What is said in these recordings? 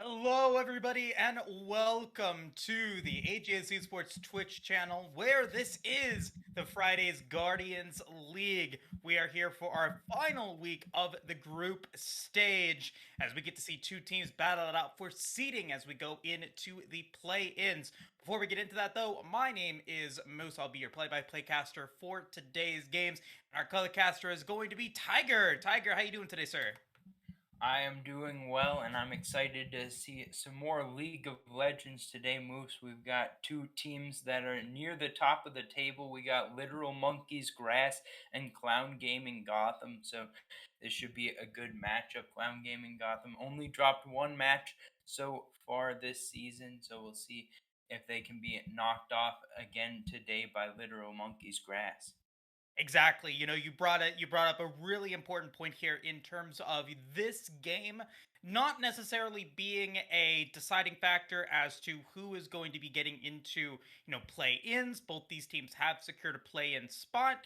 Hello, everybody, and welcome to the Aegis Esports Twitch channel, where this is the Friday's Guardians League. We are here for our final week of the group stage, as we get to see two teams battle it out for seeding as we go into the play-ins. Before we get into that, though, my name is Moose. I'll be your play-by-play caster for today's games. Our color caster is going to be Tiger. Tiger, how you doing today, sir? I am doing well, and I'm excited to see some more League of Legends today, Moose. We've got two teams that are near the top of the table. We got Literal Monkeys Grass and Clown Gaming Gotham, so this should be a good matchup. Clown Gaming Gotham only dropped one match so far this season, so we'll see if they can be knocked off again today by Literal Monkeys Grass. Exactly. You brought up a really important point here in terms of this game not necessarily being a deciding factor as to who is going to be getting into, play-ins. Both these teams have secured a play-in spot.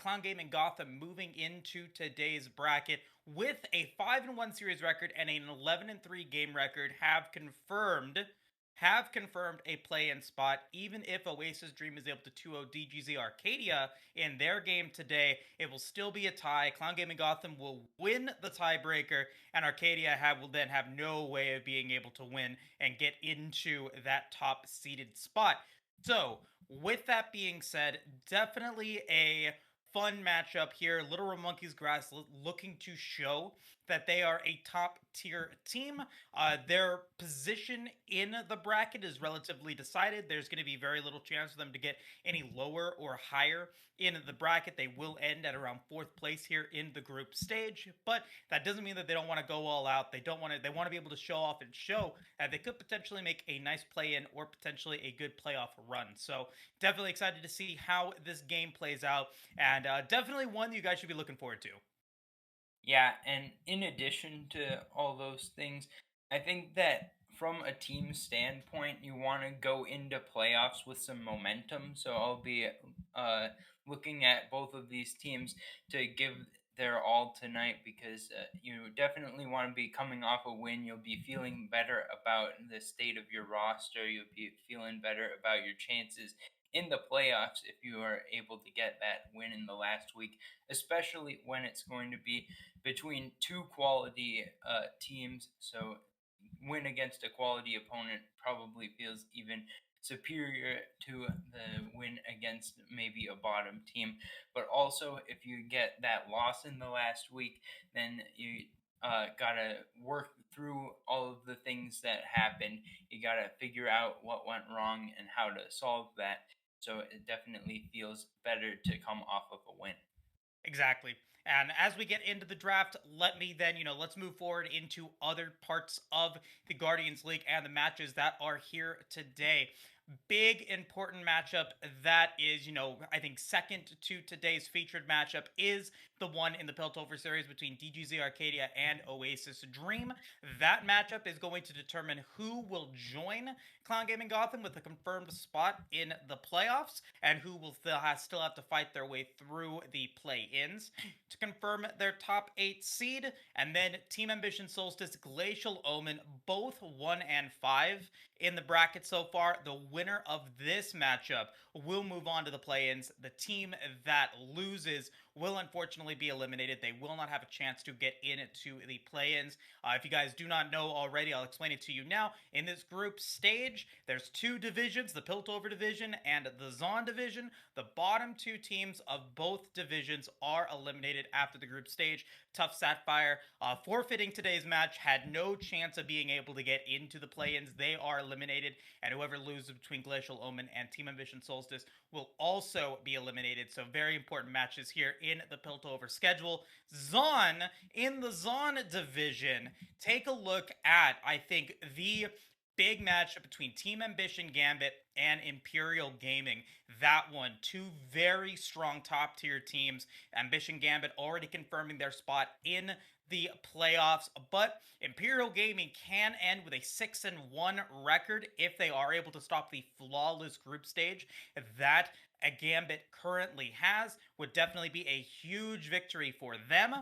Clown Game and Gotham moving into today's bracket with a 5-1 series record and an 11-3 game record have confirmed a play-in spot. Even if Oasis Dream is able to 2-0 DGZ Arcadia in their game today, it will still be a tie. Clown Gaming Gotham will win the tiebreaker, and Arcadia will then have no way of being able to win and get into that top seeded spot. So, with that being said, definitely a fun matchup here. Little Monkeys Grass looking to show that they are a top tier team. Their position in the bracket is relatively decided. There's going to be very little chance for them to get any lower or higher in the bracket. They will end at around fourth place here in the group stage, but that doesn't mean that they don't want to go all out. They want to be able to show off and show that they could potentially make a nice play in or potentially a good playoff run. So definitely excited to see how this game plays out, and definitely one you guys should be looking forward to. Yeah, and in addition to all those things, I think that from a team standpoint, you want to go into playoffs with some momentum. So I'll be uh, looking at both of these teams to give their all tonight because you definitely want to be coming off a win. You'll be feeling better about the state of your roster. You'll be feeling better about your chances in the playoffs if you are able to get that win in the last week, especially when it's going to be between two quality teams. So win against a quality opponent probably feels even superior to the win against maybe a bottom team. But also, if you get that loss in the last week, then you gotta work through all of the things that happened. You gotta figure out what went wrong and how to solve that. So it definitely feels better to come off of a win. Exactly. And as we get into the draft, let's move forward into other parts of the Guardians League and the matches that are here today. Big important matchup that is, I think second to today's featured matchup is the one in the Piltover series between DGZ Arcadia and Oasis Dream. That matchup is going to determine who will join Clown Gaming Gotham with a confirmed spot in the playoffs and who will still have to fight their way through the play-ins to confirm their top 8 seed. And then Team Ambition Solstice, Glacial Omen, both 1 and 5 in the bracket so far. The winner of this matchup will move on to the play-ins. The team that loses will unfortunately be eliminated. They will not have a chance to get into the play-ins. If you guys do not know already, I'll explain it to you now. In this group stage, there's two divisions, the Piltover division and the Zon division. The bottom two teams of both divisions are eliminated after the group stage. Tough Sapphire, forfeiting today's match, had no chance of being able to get into the play-ins. They are eliminated, and whoever loses between Glacial Omen and Team Ambition Solstice will also be eliminated. So very important matches here in the Piltover schedule. Zon, in the Zon division, take a look at, I think, the big matchup between Team Ambition Gambit and Imperial Gaming. That one, two very strong top tier teams. Ambition Gambit already confirming their spot in the playoffs, but Imperial Gaming can end with a 6-1 record if they are able to stop the flawless group stage that a Gambit currently has would definitely be a huge victory for them.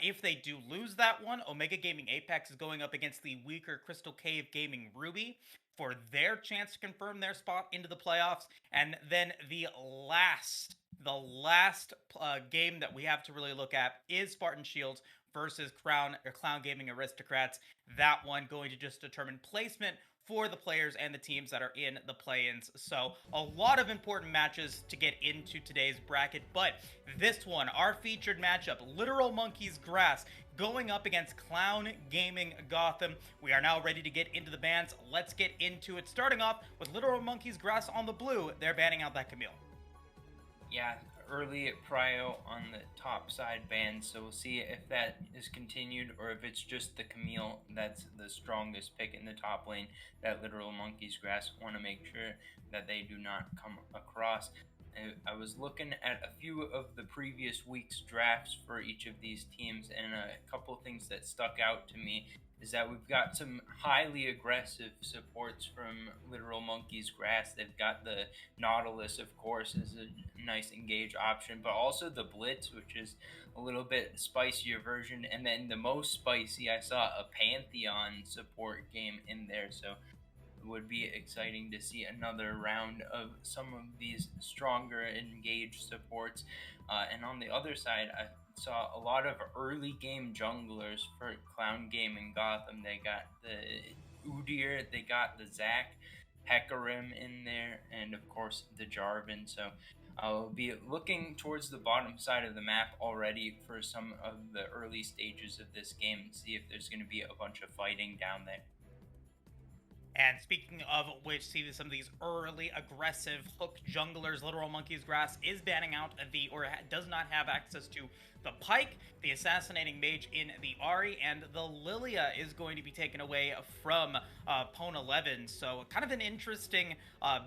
If they do lose that one, Omega Gaming Apex is going up against the weaker Crystal Cave Gaming Ruby for their chance to confirm their spot into the playoffs. And then the last game that we have to really look at is Spartan Shields versus Clown Gaming Aristocrats. That one going to just determine placement for the players and the teams that are in the play-ins. So a lot of important matches to get into today's bracket, but this one, our featured matchup, Literal Monkeys Grass going up against Clown Gaming Gotham. We are now ready to get into the bans. Let's get into it. Starting off with Literal Monkeys Grass on the blue. They're banning out that Camille. Yeah, early at Prio on the top side band, so we'll see if that is continued or if it's just the Camille that's the strongest pick in the top lane that Literal Monkeys Grass want to make sure that they do not come across. I was looking at a few of the previous week's drafts for each of these teams, and a couple things that stuck out to me is that we've got some highly aggressive supports from Literal Monkeys Grass. They've got the Nautilus, of course, is a nice engage option, but also the Blitz, which is a little bit spicier version. And then the most spicy, I saw a Pantheon support game in there. So it would be exciting to see another round of some of these stronger engaged supports. And on the other side, I saw a lot of early game junglers for Clown Gaming Gotham. They got the Udyr, they got the Zac, Hecarim in there, and of course the Jarvan. So I'll be looking towards the bottom side of the map already for some of the early stages of this game and see if there's going to be a bunch of fighting down there. And speaking of which, see some of these early aggressive hook junglers. Literal Monkeys Grass is banning out does not have access to the Pike, the Assassinating Mage in the Ahri, and the Lilia is going to be taken away from Pwn 11. So kind of an interesting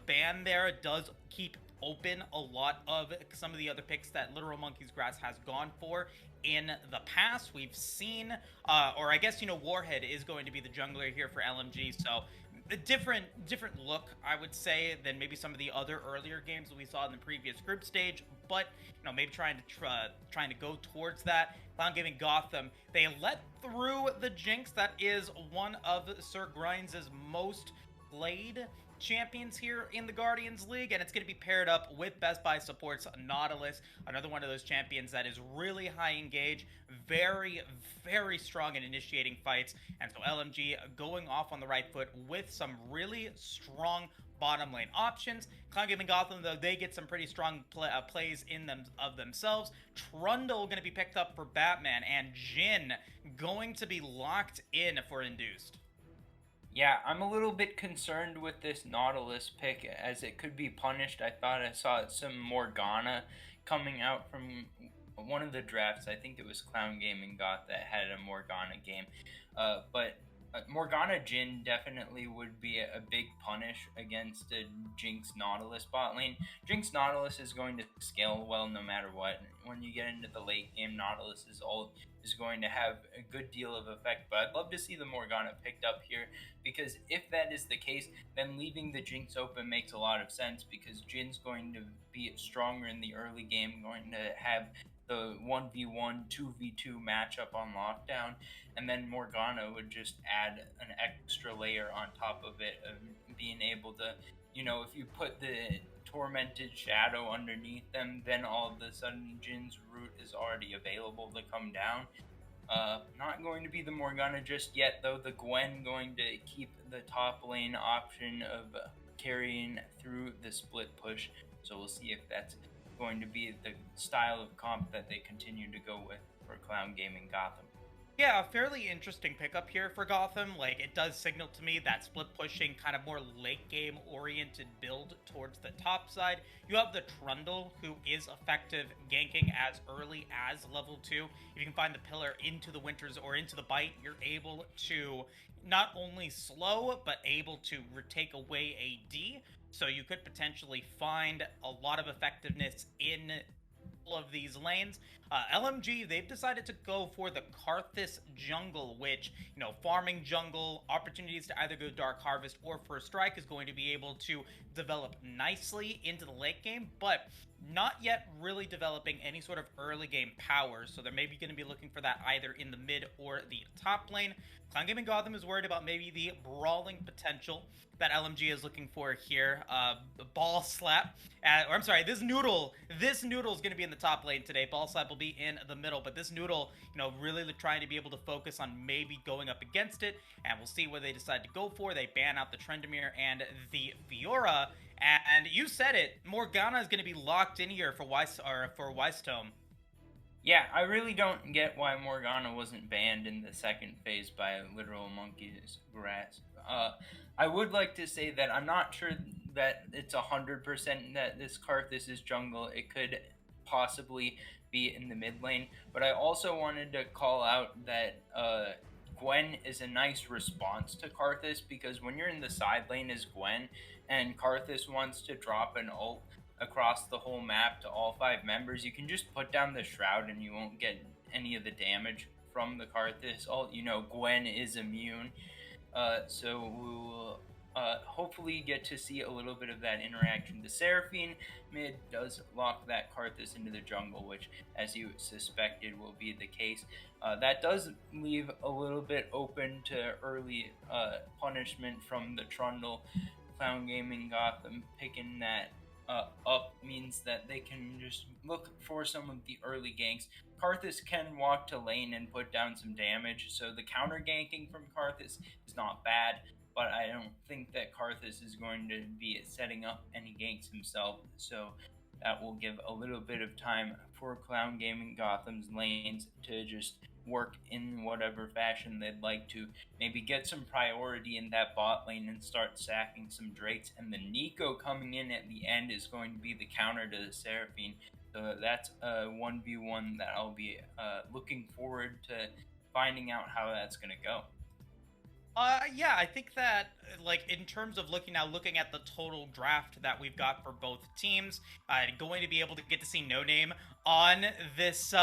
ban there. It does keep open a lot of some of the other picks that Literal Monkeys Grass has gone for in the past. We've seen, or I guess, Warhead is going to be the jungler here for LMG. So a different look, I would say, than maybe some of the other earlier games that we saw in the previous group stage. But maybe trying to go towards that. Clown Gaming Gotham, they let through the Jinx. That is one of Sir Grinds' most played champions here in the Guardians League, and it's going to be paired up with Best Buy supports Nautilus, another one of those champions that is really high engage, very, very strong in initiating fights. And so LMG going off on the right foot with some really strong bottom lane options. Clown Gaming Gotham, though, they get some pretty strong plays in them of themselves. Trundle going to be picked up for Batman, and Jhin going to be locked in for Induced. Yeah, I'm a little bit concerned with this Nautilus pick as it could be punished. I thought I saw some Morgana coming out from one of the drafts. I think it was Clown Gaming got that had a Morgana game. But Morgana Jhin definitely would be a big punish against a Jinx Nautilus bot lane. Jinx Nautilus is going to scale well no matter what. When you get into the late game, Nautilus is going to have a good deal of effect. But I'd love to see the Morgana picked up here, because if that is the case, then leaving the Jinx open makes a lot of sense, because Jin's going to be stronger in the early game, going to have the 1v1, 2v2 matchup on lockdown, and then Morgana would just add an extra layer on top of it of being able to, if you put the Tormented Shadow underneath them, then all of a sudden Jin's root is already available to come down. Not going to be the Morgana just yet, though. The Gwen going to keep the top lane option of carrying through the split push, so we'll see if that's going to be the style of comp that they continue to go with for Clown Gaming Gotham. Yeah, a fairly interesting pickup here for Gotham. Like, it does signal to me that split pushing, kind of more late game oriented build towards the top side. You have the Trundle, who is effective ganking as early as level 2. If you can find the pillar into the Winters or into the Bite, you're able to not only slow, but able to take away AD. So you could potentially find a lot of effectiveness in of these lanes. LMG, they've decided to go for the Karthus jungle, which, farming jungle, opportunities to either go Dark Harvest or First Strike is going to be able to develop nicely into the late game, but not yet really developing any sort of early game power. So they're maybe going to be looking for that either in the mid or the top lane. Clown Gaming Gotham is worried about maybe the brawling potential that LMG is looking for here. Ball slap, or I'm sorry, this noodle is going to be in the top lane today. Ball slap will be in the middle, but this noodle, really trying to be able to focus on maybe going up against it, and we'll see what they decide to go for. They ban out the Trendemir and the Fiora, and you said it, Morgana is going to be locked in here for Weistome. Yeah, I really don't get why Morgana wasn't banned in the second phase by literal monkey's grass. I would like to say that I'm not sure that it's 100% that this Karthus is jungle. It could possibly be in the mid lane, but I also wanted to call out that Gwen is a nice response to Karthus, because when you're in the side lane as Gwen and Karthus wants to drop an ult across the whole map to all five members, you can just put down the Shroud and you won't get any of the damage from the Karthus ult. Gwen is immune. So we will hopefully get to see a little bit of that interaction. The Seraphine mid does lock that Karthus into the jungle, which, as you suspected, will be the case. That does leave a little bit open to early punishment from the Trundle. Clown Gaming Gotham picking that up means that they can just look for some of the early ganks. Karthus can walk to lane and put down some damage, so the counter ganking from Karthus is not bad, but I don't think that Karthus is going to be setting up any ganks himself, so that will give a little bit of time for Clown Gaming Gotham's lanes to just work in whatever fashion they'd like to. Maybe get some priority in that bot lane and start sacking some Drakes. And the Nico coming in at the end is going to be the counter to the Seraphine. So that's a 1v1 that I'll be looking forward to finding out how that's going to go. Yeah, I think that in terms of looking at the total draft that we've got for both teams, going to be able to get to see No Name on this.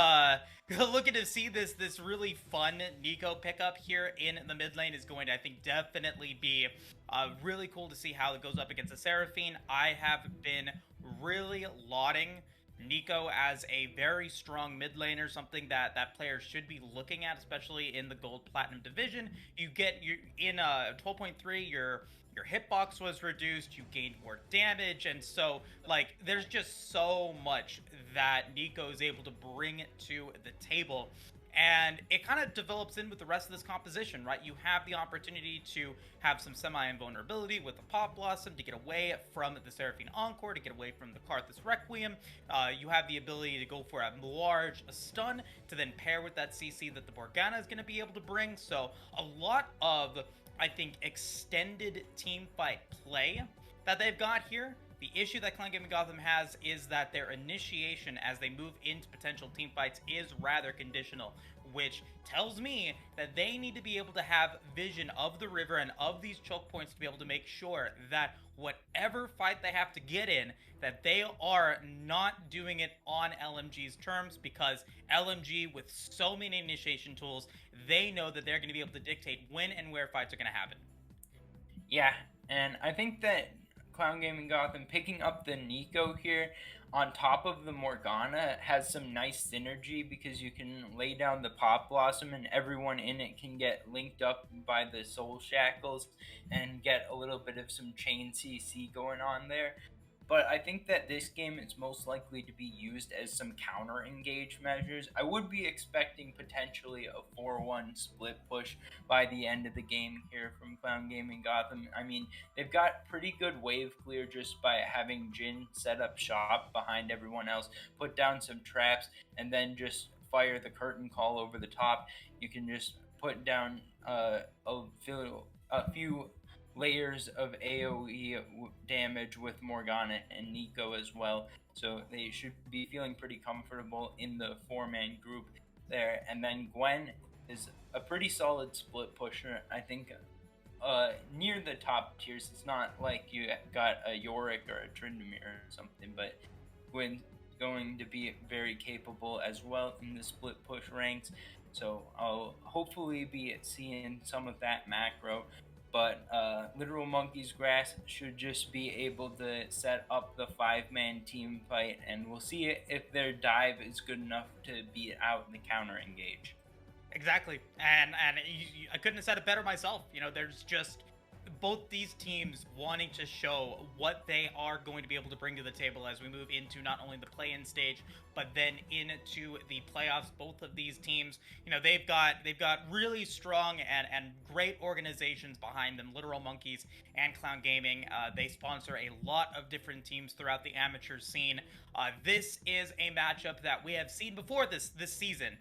Looking to see this really fun Nico pickup here in the mid lane is going to, I think, definitely be really cool to see how it goes up against the Seraphine. I have been really lauding Nico as a very strong mid laner, something that players should be looking at, especially in the gold platinum division. You in 12.3, your hitbox was reduced, you gained more damage, and so there's just so much that Nico is able to bring to the table. And it kind of develops in with the rest of this composition, right? You have the opportunity to have some semi-invulnerability with the Pop Blossom to get away from the Seraphine Encore, to get away from the Karthus Requiem. You have the ability to go for a large stun to then pair with that CC that the Morgana is going to be able to bring. So a lot of, I think, extended team fight play that they've got here. The issue that Clan Gaming Gotham has is that their initiation as they move into potential team fights is rather conditional, which tells me that they need to be able to have vision of the river and of these choke points to be able to make sure that whatever fight they have to get in, that they are not doing it on LMG's terms, because LMG, with so many initiation tools, they know that they're going to be able to dictate when and where fights are going to happen. Yeah, and I think that Clown Gaming Gotham picking up the Nico here on top of the Morgana has some nice synergy, because you can lay down the Pop Blossom and everyone in it can get linked up by the Soul Shackles and get a little bit of some chain CC going on there. But I think that this game is most likely to be used as some counter engage measures. I would be expecting potentially a 4-1 split push by the end of the game here from Clown Gaming Gotham. I mean, they've got pretty good wave clear just by having Jin set up shop behind everyone else, put down some traps, and then just fire the curtain call over the top. You can just put down a few layers of AoE damage with Morgana and Nico as well. So they should be feeling pretty comfortable in the 4-man group there. And then Gwen is a pretty solid split pusher. I think near the top tiers. It's not like you got a Yorick or a Trindamir or something, but Gwen's going to be very capable as well in the split push ranks. So I'll hopefully be seeing some of that macro. But Literal Monkey's Grass should just be able to set up the 5-man team fight, and we'll see if their dive is good enough to beat out the counter engage. Exactly, and I couldn't have said it better myself. There's just both these teams wanting to show what they are going to be able to bring to the table as we move into not only the play-in stage but then into the playoffs. Both of these teams, they've got really strong and great organizations behind them. Literal Monkeys and Clown Gaming, they sponsor a lot of different teams throughout the amateur scene. This is a matchup that we have seen before this season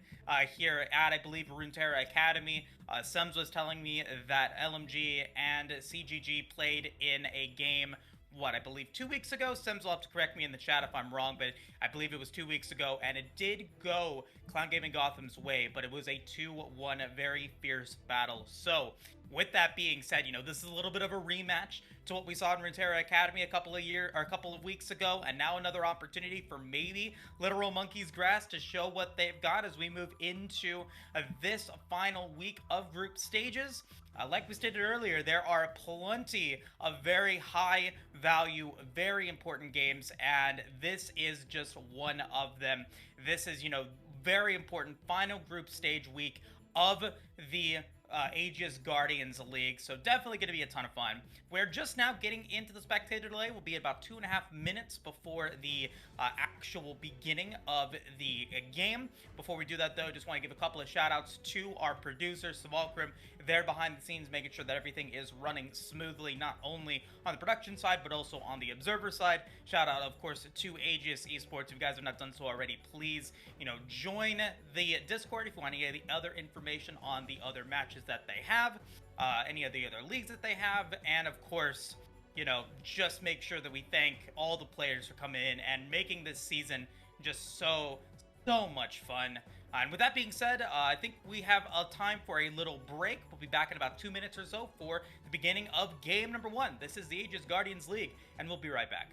here at, I believe, Runeterra Academy. Sums was telling me that LMG and CGG played in a game, I believe 2 weeks ago. Sims will have to correct me in the chat if I'm wrong, but I believe it was 2 weeks ago, and it did go Clown Gaming Gotham's way, but it was a 2-1 very fierce battle. So, with that being said, this is a little bit of a rematch to what we saw in Runeterra Academy a couple of weeks ago, and now another opportunity for maybe Literal Monkey's Grass to show what they've got as we move into this final week of group stages. Like we stated earlier, there are plenty of very high value, very important games, and this is just one of them. This is, very important final group stage week of the Aegis Guardians League, so definitely going to be a ton of fun. We're just now getting into the spectator delay. We'll be about 2.5 minutes before the actual beginning of the game. Before we do that, though, just want to give a couple of shout outs to our producer, Simulcrum. They're behind the scenes making sure that everything is running smoothly, not only on the production side, but also on the observer side. Shout out, of course, to Aegis Esports. If you guys have not done so already, please, join the Discord if you want any of the other information on the other matches that they have, any of the other leagues that they have, and of course, just make sure that we thank all the players for coming in and making this season just so much fun. And with that being said, I think we have a time for a little break. We'll be back in about 2 minutes or so for the beginning of game number 1. This is the Aegis Guardians League, and we'll be right back.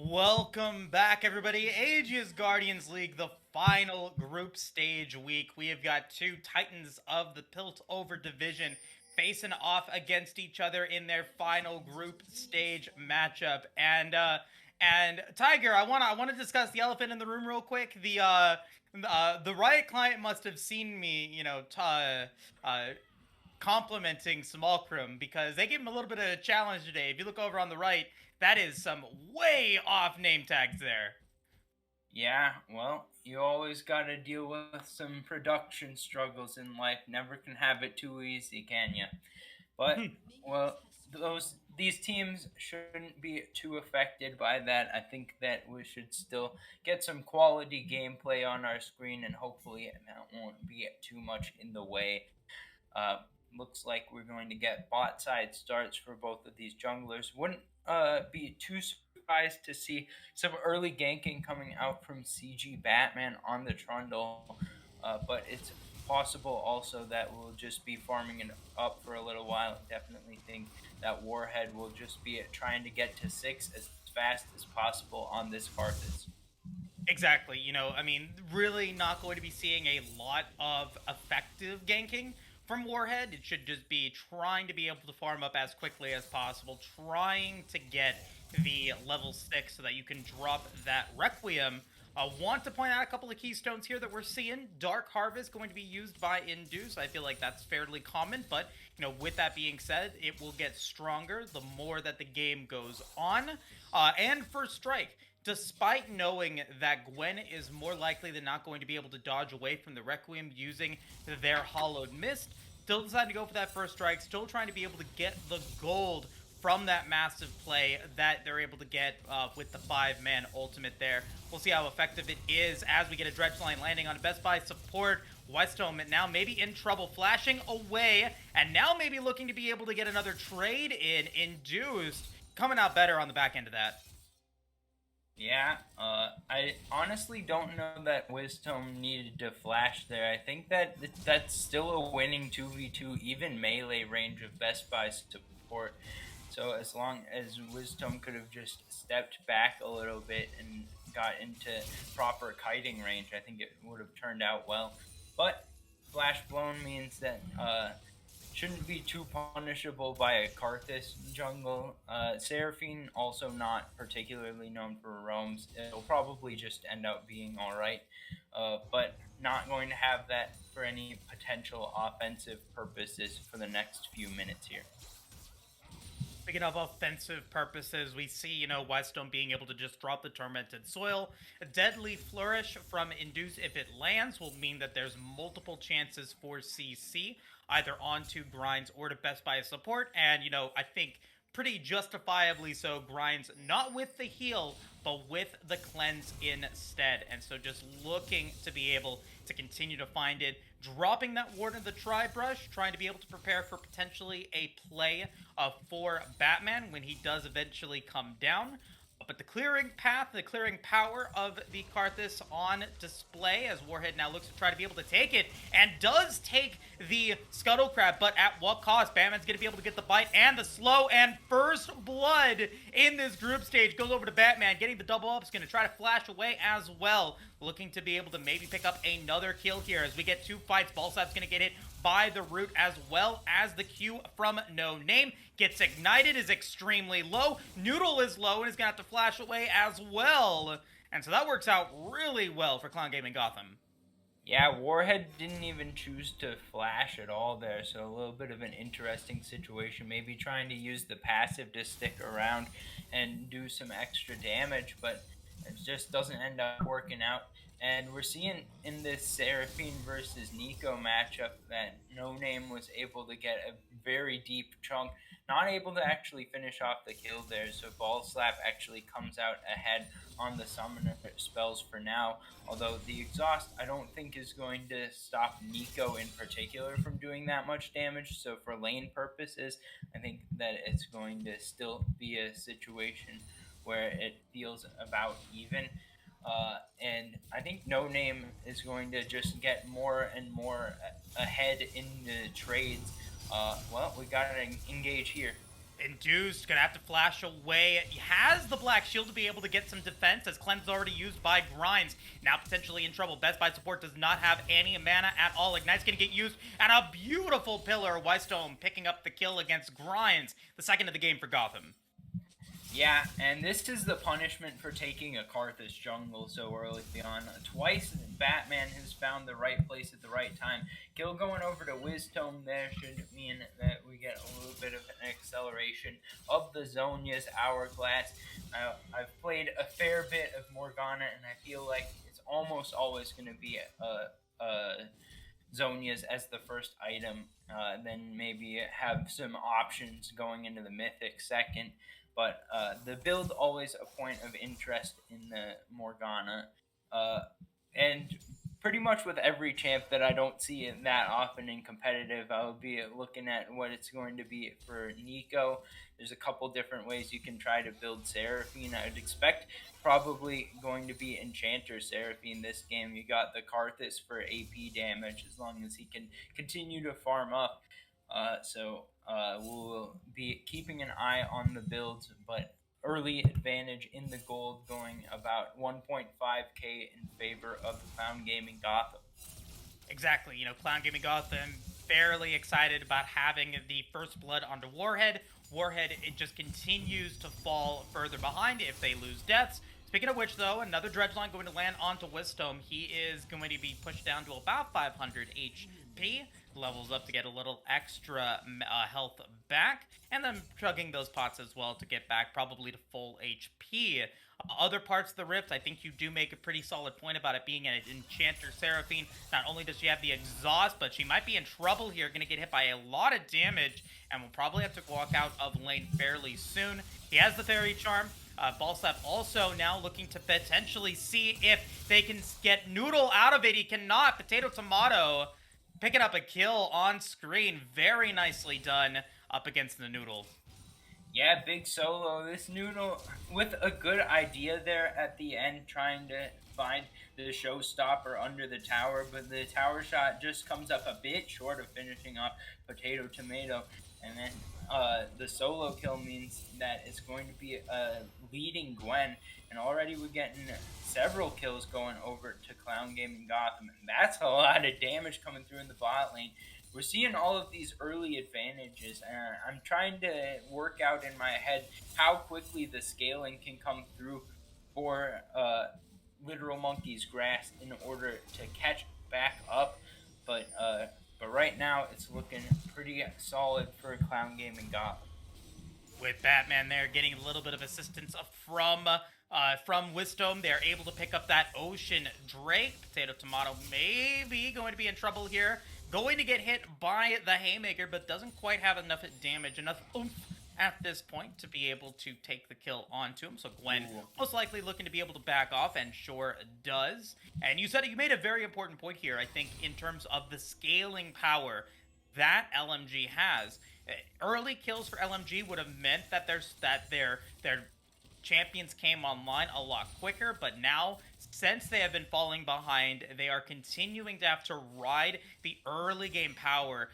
Welcome back, everybody. Aegis Guardians League, the final group stage week. We have got two titans of the Piltover division facing off against each other in their final group stage matchup. And Tiger, I want to discuss the elephant in the room real quick. The Riot client must have seen me, complimenting Smallcrum because they gave him a little bit of a challenge today. If you look over on the right, that is some way off name tags there. Yeah, well, you always got to deal with some production struggles in life. Never can have it too easy, can you? But well, these teams shouldn't be too affected by that. I think that we should still get some quality gameplay on our screen, and hopefully that won't be too much in the way. Uh, Looks like we're going to get bot side starts for both of these junglers. Wouldn't be too surprised to see some early ganking coming out from CG Batman on the Trundle, but it's possible also that we'll just be farming it up for a little while. Definitely think that Warhead will just be trying to get to 6 as fast as possible on this Karthus. Exactly. I mean, really not going to be seeing a lot of effective ganking from Warhead. It should just be trying to be able to farm up as quickly as possible, trying to get the level 6 so that you can drop that Requiem. I want to point out a couple of keystones here that we're seeing. Dark Harvest going to be used by Induce. I feel like that's fairly common, but with that being said, it will get stronger the more that the game goes on. And First Strike, despite knowing that Gwen is more likely than not going to be able to dodge away from the Requiem using their Hollowed Mist, still deciding to go for that first strike, still trying to be able to get the gold from that massive play that they're able to get with the 5-man ultimate there. We'll see how effective it is as we get a Dredge Line landing on a Best Buy support. Westholm now maybe in trouble, flashing away, and now maybe looking to be able to get another trade in. Induced, coming out better on the back end of that. Yeah, I honestly don't know that Wisdom needed to flash there. I think that that's still a winning 2v2, even melee range of Best Buy support. So as long as Wisdom could have just stepped back a little bit and got into proper kiting range, I think it would have turned out well. But Flash Blown means that shouldn't be too punishable by a Karthus jungle. Seraphine, also not particularly known for roams. It'll probably just end up being alright, but not going to have that for any potential offensive purposes for the next few minutes here. Speaking of offensive purposes, we see, Westone being able to just drop the Tormented Soil. A Deadly Flourish from Induce, if it lands, will mean that there's multiple chances for CC, either onto Grinds or to Best Buy support. And, I think pretty justifiably so, Grinds not with the heal, but with the cleanse instead. And so just looking to be able to continue to find it, dropping that Ward of the Tri-Brush, trying to be able to prepare for potentially a play for Batman when he does eventually come down. But the clearing path, the clearing power of the Karthus on display as Warhead now looks to try to be able to take it, and does take the Scuttle Crab, but at what cost? Batman's going to be able to get the bite and the slow, and first blood in this group stage goes over to Batman, getting the double up. Is going to try to flash away as well, looking to be able to maybe pick up another kill here as we get two fights. Ballsap's going to get hit by the root as well as the Q from No Name. Gets ignited, is extremely low. Noodle is low and is going to have to flash away as well. And so that works out really well for Clown Gaming Gotham. Yeah, Warhead didn't even choose to flash at all there, so a little bit of an interesting situation. Maybe trying to use the passive to stick around and do some extra damage, but it just doesn't end up working out. And we're seeing in this Seraphine versus Nico matchup that No Name was able to get a very deep chunk, not able to actually finish off the kill there, so Ball Slap actually comes out ahead on the summoner spells for now, although the exhaust I don't think is going to stop Nico in particular from doing that much damage, so for lane purposes I think that it's going to still be a situation where it feels about even. And I think No Name is going to just get more and more ahead in the trades. Well, we got to engage here. Induced, gonna have to flash away. He has the Black Shield to be able to get some defense, as Cleanse already used by Grinds. Now potentially in trouble. Best Buy support does not have any mana at all. Ignite's gonna get used, and a beautiful pillar. Wystone picking up the kill against Grinds, the second of the game for Gotham. Yeah, and this is the punishment for taking a Karthus jungle so early on. Twice, Batman has found the right place at the right time. Kill going over to Wisdom there should mean that we get a little bit of an acceleration of the Zhonya's Hourglass. I've played a fair bit of Morgana, and I feel like it's almost always going to be a Zhonya's as the first item, then maybe have some options going into the Mythic second. But the build always a point of interest in the Morgana, and pretty much with every champ that I don't see it that often in competitive, I'll be looking at what it's going to be for Nico. There's a couple different ways you can try to build Seraphine. I'd expect probably going to be Enchanter Seraphine this game. You got the Karthus for AP damage as long as he can continue to farm up. We'll be keeping an eye on the builds, but early advantage in the gold going about 1.5k in favor of Clown Gaming Gotham. Exactly. Clown Gaming Gotham fairly excited about having the first blood onto Warhead. Warhead, it just continues to fall further behind if they lose deaths. Speaking of which, though, another Dredge line going to land onto Wisdom. He is going to be pushed down to about 500 HP. Levels up to get a little extra health back. And then chugging those pots as well to get back probably to full HP. Other parts of the Rift, I think you do make a pretty solid point about it being an Enchanter Seraphine. Not only does she have the exhaust, but she might be in trouble here. Going to get hit by a lot of damage, and will probably have to walk out of lane fairly soon. He has the Fairy Charm. Ballslap also now looking to potentially see if they can get Noodle out of it. He cannot. Potato Tomato picking up a kill on screen. Very nicely done up against the Noodle. Yeah, big solo. This Noodle with a good idea there at the end, trying to find the showstopper under the tower, but the tower shot just comes up a bit short of finishing off Potato Tomato. And then the solo kill means that it's going to be leading Gwen, and already we're getting several kills going over to Clown Gaming Gotham, and that's a lot of damage coming through in the bot lane. We're seeing all of these early advantages, and I'm trying to work out in my head how quickly the scaling can come through for Literal Monkey's Grass in order to catch back up, but right now it's looking pretty solid for Clown Gaming Gotham. With Batman there getting a little bit of assistance from Wisdom, they're able to pick up that Ocean Drake. Potato Tomato maybe going to be in trouble here. Going to get hit by the Haymaker, but doesn't quite have enough damage, enough oomph at this point to be able to take the kill onto him. So Gwen most likely looking to be able to back off, and sure does. And you made a very important point here, I think, in terms of the scaling power that LMG has. Early kills for LMG would have meant that their champions came online a lot quicker, but now, since they have been falling behind, they are continuing to have to ride the early game power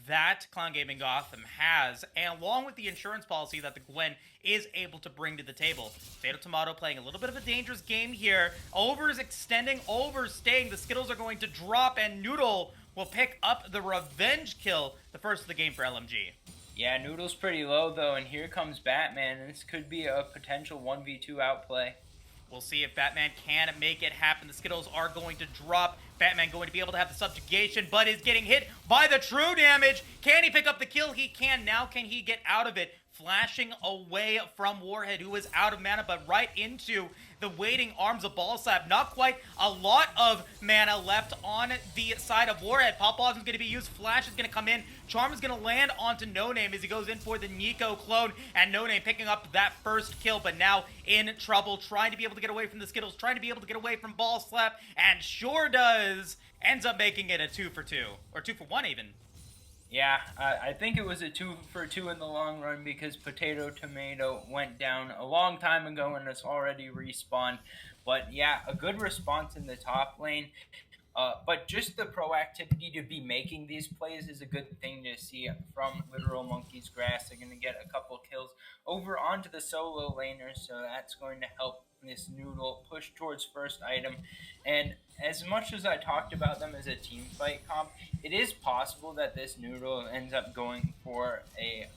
that Clown Gaming Gotham has, and along with the insurance policy that the Gwen is able to bring to the table. Potato Tomato playing a little bit of a dangerous game here. Overs extending, overstaying. The Skittles are going to drop, and Noodle will pick up the revenge kill, the first of the game for LMG. Yeah, Noodle's pretty low, though, and here comes Batman, and this could be a potential 1v2 outplay. We'll see if Batman can make it happen. The Skittles are going to drop. Batman going to be able to have the subjugation, but is getting hit by the true damage. Can he pick up the kill? He can. Now can he get out of it? Flashing away from Warhead, who is out of mana, but right into the waiting arms of Ballslap. Not quite a lot of mana left on the side of Warhead. Pop-Off is going to be used. Flash is going to come in. Charm is going to land onto No Name as he goes in for the Nico clone, and No Name picking up that first kill, but now in trouble, trying to be able to get away from the Skittles, trying to be able to get away from Ballslap, and sure does. Ends up making it a 2-for-2, or 2-for-1 even. Yeah, I think it was a 2-for-2 in the long run because Potato Tomato went down a long time ago and it's already respawned. But yeah, a good response in the top lane. But just the proactivity to be making these plays is a good thing to see from Literal Monkey's Grass. They're going to get a couple kills over onto the solo laners, so that's going to help this Noodle push towards first item. And as much as I talked about them as a team fight comp, it is possible that this Noodle ends up going for a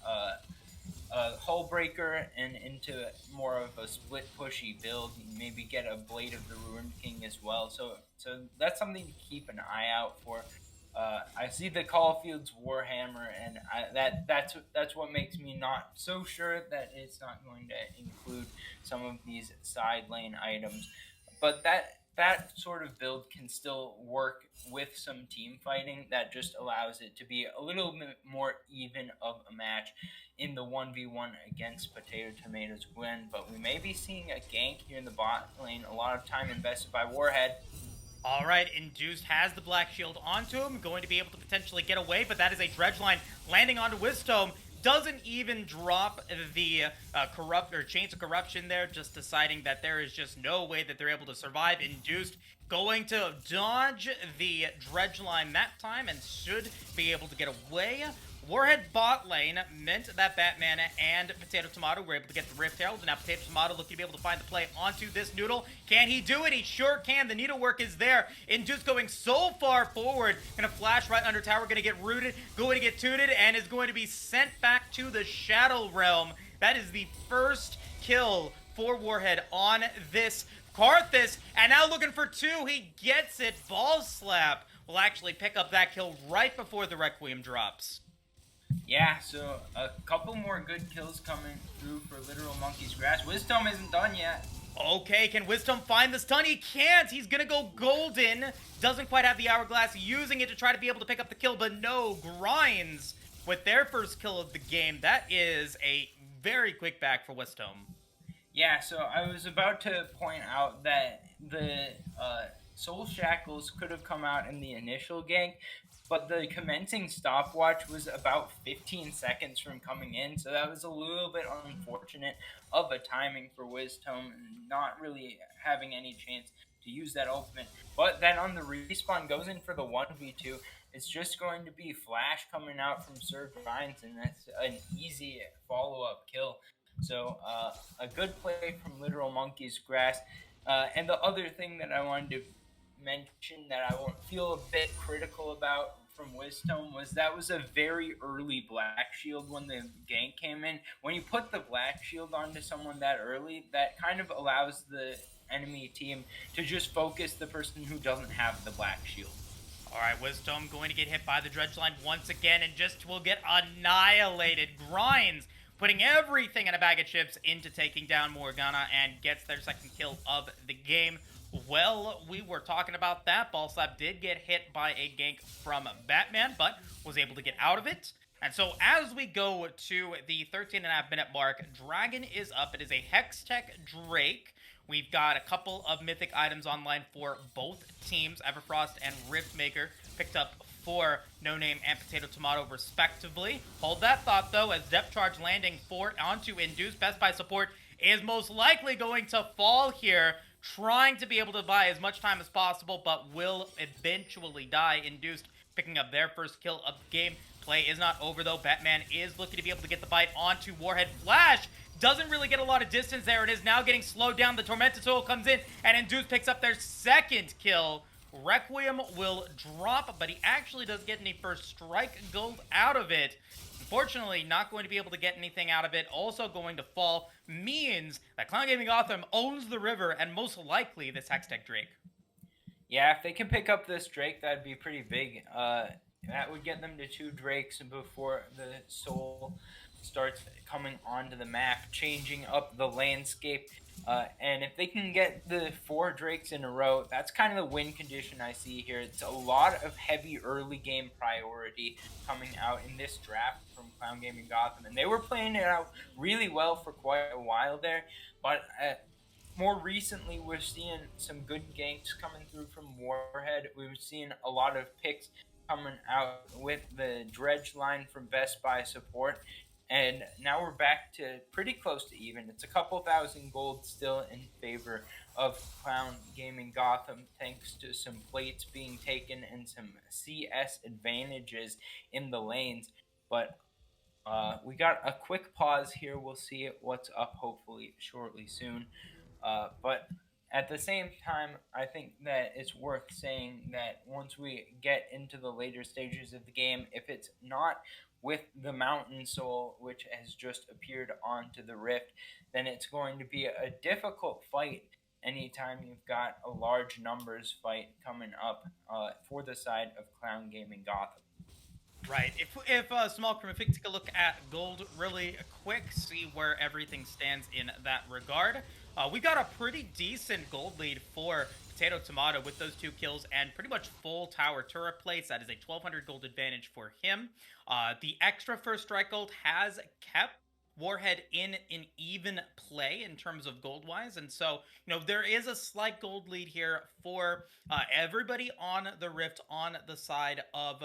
hull breaker and into more of a split pushy build. Maybe get a Blade of the Ruined King as well. So that's something to keep an eye out for. I see the Caulfield's Warhammer, and that's what makes me not so sure that it's not going to include some of these side lane items. But that sort of build can still work with some team fighting. That just allows it to be a little bit more even of a match in the 1v1 against Potato Tomatoes Gwen, but we may be seeing a gank here in the bot lane. A lot of time invested by Warhead. All right, Induced has the Black Shield onto him, going to be able to potentially get away, but that is a Dredge line landing onto Wisdom. Doesn't even drop the corrupt or Chains of Corruption there, just deciding that there is just no way that they're able to survive. Induced going to dodge the Dredge line that time and should be able to get away. Warhead bot lane meant that Batman and Potato Tomato were able to get the Rift Herald, and now Potato Tomato looking to be able to find the play onto this Noodle. Can he do it? He sure can. The needlework is there. Induce going so far forward. Gonna flash right under tower, gonna get rooted, going to get tooted, and is going to be sent back to the Shadow Realm. That is the first kill for Warhead on this Karthus, and now looking for two. He gets it. Ball Slap will actually pick up that kill right before the Requiem drops. Yeah, so a couple more good kills coming through for Literal Monkey's Grass. Wisdom isn't done yet. Okay, can Wisdom find the stun? He can't. He's gonna go golden. Doesn't quite have the hourglass, using it to try to be able to pick up the kill, but no, Grinds with their first kill of the game. That is a very quick back for Wisdom. Yeah, so I was about to point out that the Soul Shackles could have come out in the initial gank, but the commencing stopwatch was about 15 seconds from coming in, so that was a little bit unfortunate of a timing for Wisdom, not really having any chance to use that ultimate. But then on the respawn, goes in for the 1v2. It's just going to be Flash coming out from Sir Grinds, and that's an easy follow-up kill. So a good play from Literal Monkey's Grass. And the other thing that I wanted to mention that I feel a bit critical about from Wisdom was that was a very early Black Shield when the gank came in. When you put the Black Shield onto someone that early, that kind of allows the enemy team to just focus the person who doesn't have the Black Shield. All right, Wisdom going to get hit by the Dredge line once again and just will get annihilated. Grinds putting everything in a bag of chips into taking down Morgana and gets their second kill of the game. Well, we were talking about that. Ball Slap did get hit by a gank from Batman, but was able to get out of it. And so as we go to the 13.5-minute mark, Dragon is up. It is a Hextech Drake. We've got a couple of mythic items online for both teams. Everfrost and Riftmaker picked up for No Name and Potato Tomato respectively. Hold that thought though, as Depth Charge landing onto Induce. Best Buy support is most likely going to fall here, trying to be able to buy as much time as possible, but will eventually die. Induced picking up their first kill of the game. Play is not over though. Batman is looking to be able to get the bite onto Warhead. Flash doesn't really get a lot of distance there. It is now getting slowed down. The Tormented Soul comes in, and Induce picks up their second kill. Requiem will drop, but he actually does get any first strike gold out of it. Unfortunately, not going to be able to get anything out of it. Also going to fall means that Clown Gaming Gotham owns the river, and most likely this Hextech Drake. Yeah, if they can pick up this Drake, that'd be pretty big. That would get them to 2 Drakes before the Soul starts coming onto the map, changing up the landscape. And if they can get the 4 Drakes in a row, that's kind of the win condition I see here. It's a lot of heavy early game priority coming out in this draft from Clown Gaming Gotham. And they were playing it out really well for quite a while there. But more recently, we're seeing some good ganks coming through from Warhead. We've seen a lot of picks coming out with the Dredge line from Best Buy support. And now we're back to pretty close to even. It's a couple thousand gold still in favor of Clown Gaming Gotham, thanks to some plates being taken and some CS advantages in the lanes. But we got a quick pause here. We'll see what's up hopefully shortly soon. But at the same time, I think that it's worth saying that once we get into the later stages of the game, if it's not with the Mountain Soul, which has just appeared onto the Rift, then it's going to be a difficult fight anytime you've got a large numbers fight coming up for the side of Clown Gaming Gotham. Right. If Small Crime, if we take a look at gold really quick, see where everything stands in that regard. We got a pretty decent gold lead for Potato Tomato with those 2 kills and pretty much full tower turret plates. That is a 1,200 gold advantage for him. The extra first strike gold has kept Warhead in an even play in terms of gold wise, and so there is a slight gold lead here for everybody on the Rift on the side of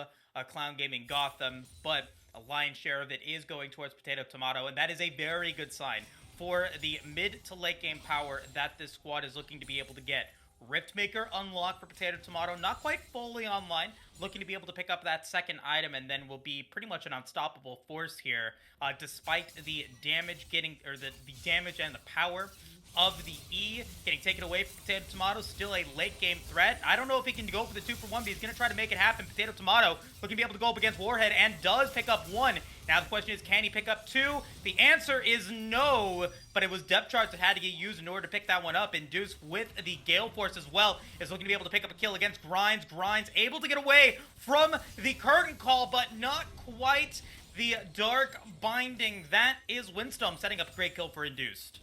Clown Gaming Gotham, but a lion's share of it is going towards Potato Tomato, and that is a very good sign for the mid to late game power that this squad is looking to be able to get. Riftmaker unlocked for Potato Tomato, not quite fully online, looking to be able to pick up that second item, and then will be pretty much an unstoppable force here, despite the damage getting, or the damage and the power of the E getting taken away from Potato Tomato. Still a late game threat. I don't know if he can go for the 2-for-1, but he's going to try to make it happen. Potato Tomato looking to be able to go up against Warhead and does pick up 1. Now the question is, can he pick up 2? The answer is no, but it was depth charts that had to get used in order to pick that one up. Induced with the Gale Force as well is looking to be able to pick up a kill against Grinds. Grinds able to get away from the curtain call, but not quite the Dark Binding. That is Windstorm setting up a great kill for Induced.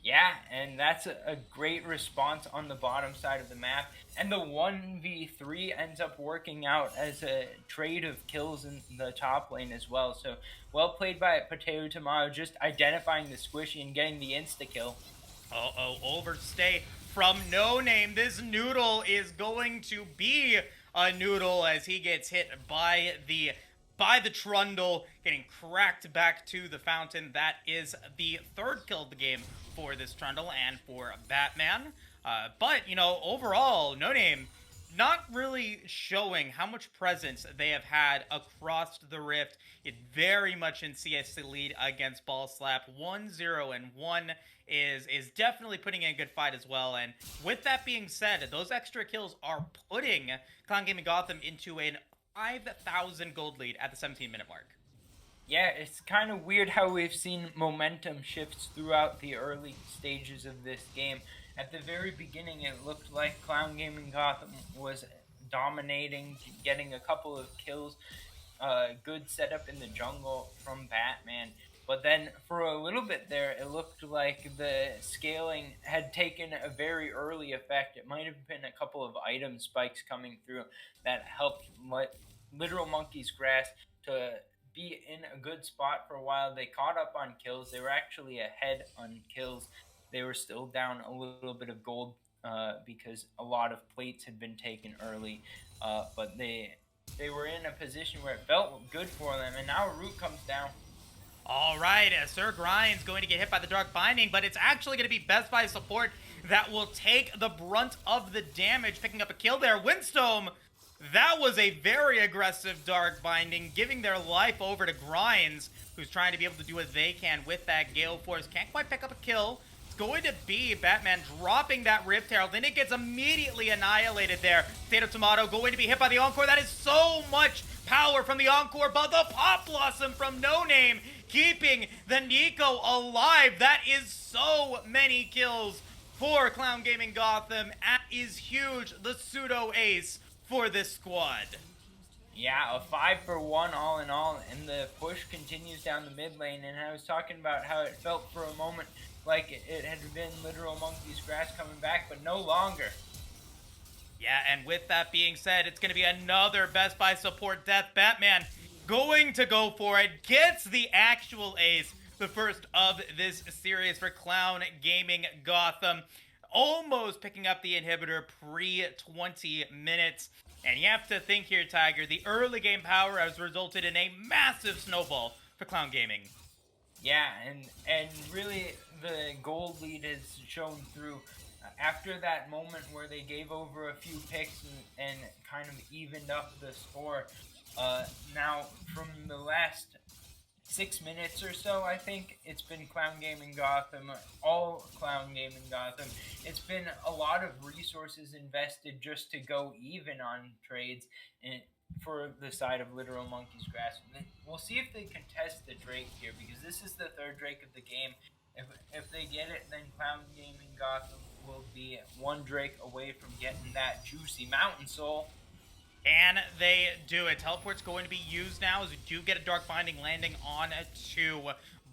Yeah, and that's a great response on the bottom side of the map. And the 1v3 ends up working out as a trade of kills in the top lane as well. So well played by Potato Tomato, just identifying the squishy and getting the insta-kill. Overstay from No Name. This noodle is going to be a noodle as he gets hit by the Trundle, getting cracked back to the fountain. That is the 3rd kill of the game for this Trundle and for Batman. But, overall, No Name not really showing how much presence they have had across the Rift. It very much in CS lead against Ball Slap. 1-0 and 1 is definitely putting in a good fight as well. And with that being said, those extra kills are putting Clown Gaming Gotham into an 5,000 gold lead at the 17-minute mark. Yeah, it's kind of weird how we've seen momentum shifts throughout the early stages of this game. At the very beginning, it looked like Clown Gaming Gotham was dominating, getting a couple of kills, good setup in the jungle from Batman. But then for a little bit there, it looked like the scaling had taken a very early effect. It might have been a couple of item spikes coming through that helped Literal Monkey's Grass to be in a good spot for a while. They caught up on kills. They were actually ahead on kills. They were still down a little bit of gold because a lot of plates had been taken early. But they were in a position where it felt good for them. And now a root comes down. All right, Sir Grind's going to get hit by the Dark Binding, but it's actually going to be Best Buy support that will take the brunt of the damage, picking up a kill there. Windstone, that was a very aggressive Dark Binding, giving their life over to Grinds, who's trying to be able to do what they can with that Gale Force. Can't quite pick up a kill. It's going to be Batman dropping that Rift Herald. Then it gets immediately annihilated there. Potato Tomato going to be hit by the Encore. That is so much power from the Encore, but the Pop Blossom from No Name keeping the Nico alive. That is so many kills for Clown Gaming Gotham. That is huge. The pseudo ace for this squad. Yeah, a 5-for-1 all in all, and the push continues down the mid lane. And I was talking about how it felt for a moment like it had been Literal Monkey's Grass coming back, but no longer. Yeah, and with that being said, it's going to be another Best Buy support death. Batman going to go for it, gets the actual ace, the first of this series for Clown Gaming Gotham. Almost picking up the inhibitor pre-20 minutes. And you have to think here, Tiger, the early game power has resulted in a massive snowball for Clown Gaming. Yeah, and really the goal lead has shown through. After that moment where they gave over a few picks and kind of evened up the score, now from the last 6 minutes or so, I think it's been Clown Gaming Gotham, all Clown Gaming Gotham. It's been a lot of resources invested just to go even on trades and for the side of Literal Monkey's Grass. We'll see if they contest the Drake here because this is the third Drake of the game. If they get it, then Clown Gaming Gotham will be one Drake away from getting that juicy Mountain Soul. And they do it. Teleport's going to be used now as we do get a Dark Binding landing on to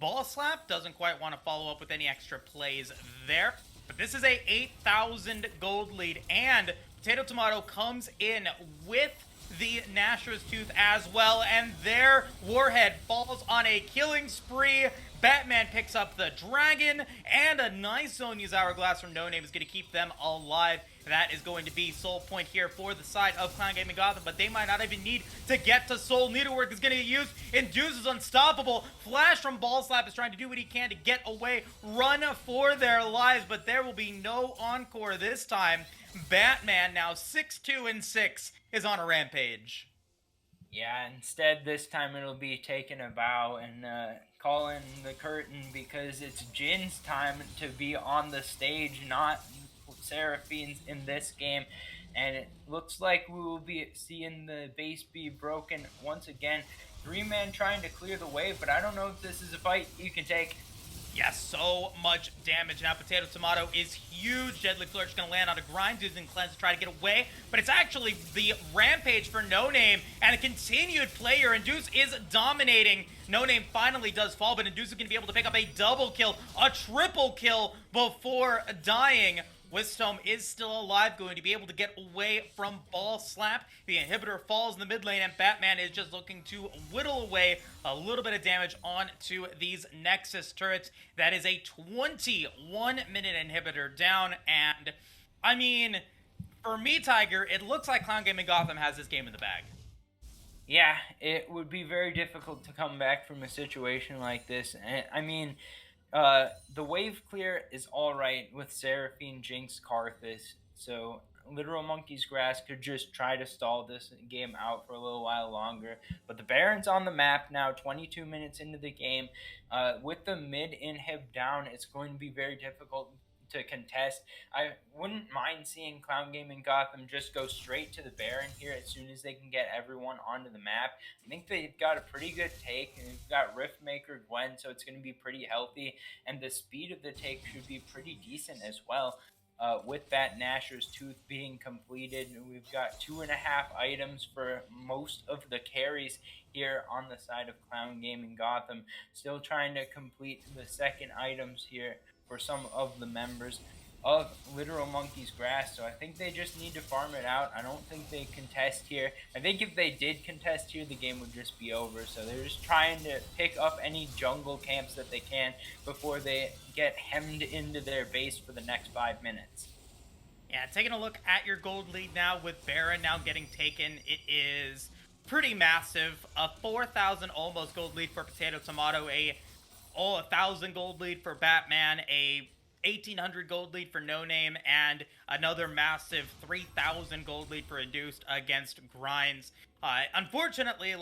Ball Slap. Doesn't quite want to follow up with any extra plays there. But this is a 8,000 gold lead. And Potato Tomato comes in with the Nashor's Tooth as well. And their Warhead falls on a killing spree. Batman picks up the dragon, and a nice Sonya's Hourglass from No Name is going to keep them alive. That is going to be Soul Point here for the side of Clown Gaming Gotham, but they might not even need to get to Soul. Needlework is going to get used. Induce is unstoppable. Flash from Ball Slap is trying to do what he can to get away, run for their lives, but there will be no encore this time. Batman, now 6-2-6, is on a rampage. Yeah, instead this time it'll be taking a bow and calling the curtain because it's Jin's time to be on the stage, not Seraphine's in this game. And it looks like we will be seeing the base be broken once again. 3-man trying to clear the way, but I don't know if this is a fight you can take. Yes, so much damage. Now Potato Tomato is huge. Deadly Flourish going to land on a grind, using Cleanse to try to get away. But it's actually the Rampage for No Name, and a continued player. Induce is dominating. No Name finally does fall, but Induce is going to be able to pick up a double kill, a triple kill before dying. Wisdom is still alive, going to be able to get away from Ball Slap. The inhibitor falls in the mid lane, and Batman is just looking to whittle away a little bit of damage onto these Nexus turrets. That is a 21-minute inhibitor down, and I mean, for me, Tiger, it looks like Clown Gaming Gotham has this game in the bag. Yeah, it would be very difficult to come back from a situation like this. I mean, the wave clear is all right with Seraphine, Jinx, Karthus. So Literal Monkey's Grass could just try to stall this game out for a little while longer. But the Baron's on the map now, 22 minutes into the game. With the mid inhib down, it's going to be very difficult to contest. I wouldn't mind seeing Clown Gaming Gotham just go straight to the Baron here as soon as they can get everyone onto the map. I think they've got a pretty good take, and they've got Riftmaker Gwen, so it's going to be pretty healthy, and the speed of the take should be pretty decent as well. With that Nashor's Tooth being completed, we've got 2.5 items for most of the carries here on the side of Clown Gaming Gotham. Still trying to complete the second items here for some of the members of Literal Monkey's Grass. So I think they just need to farm it out. I don't think they contest here. I think if they did contest here, the game would just be over. So they're just trying to pick up any jungle camps that they can before they get hemmed into their base for the next 5 minutes. Yeah, taking a look at your gold lead now with Baron now getting taken, it is pretty massive. A 4,000 almost gold lead for Potato Tomato, a 1,000 gold lead for Batman, a 1,800 gold lead for No Name, and another massive 3,000 gold lead for Induced against Grinds. Unfortunately,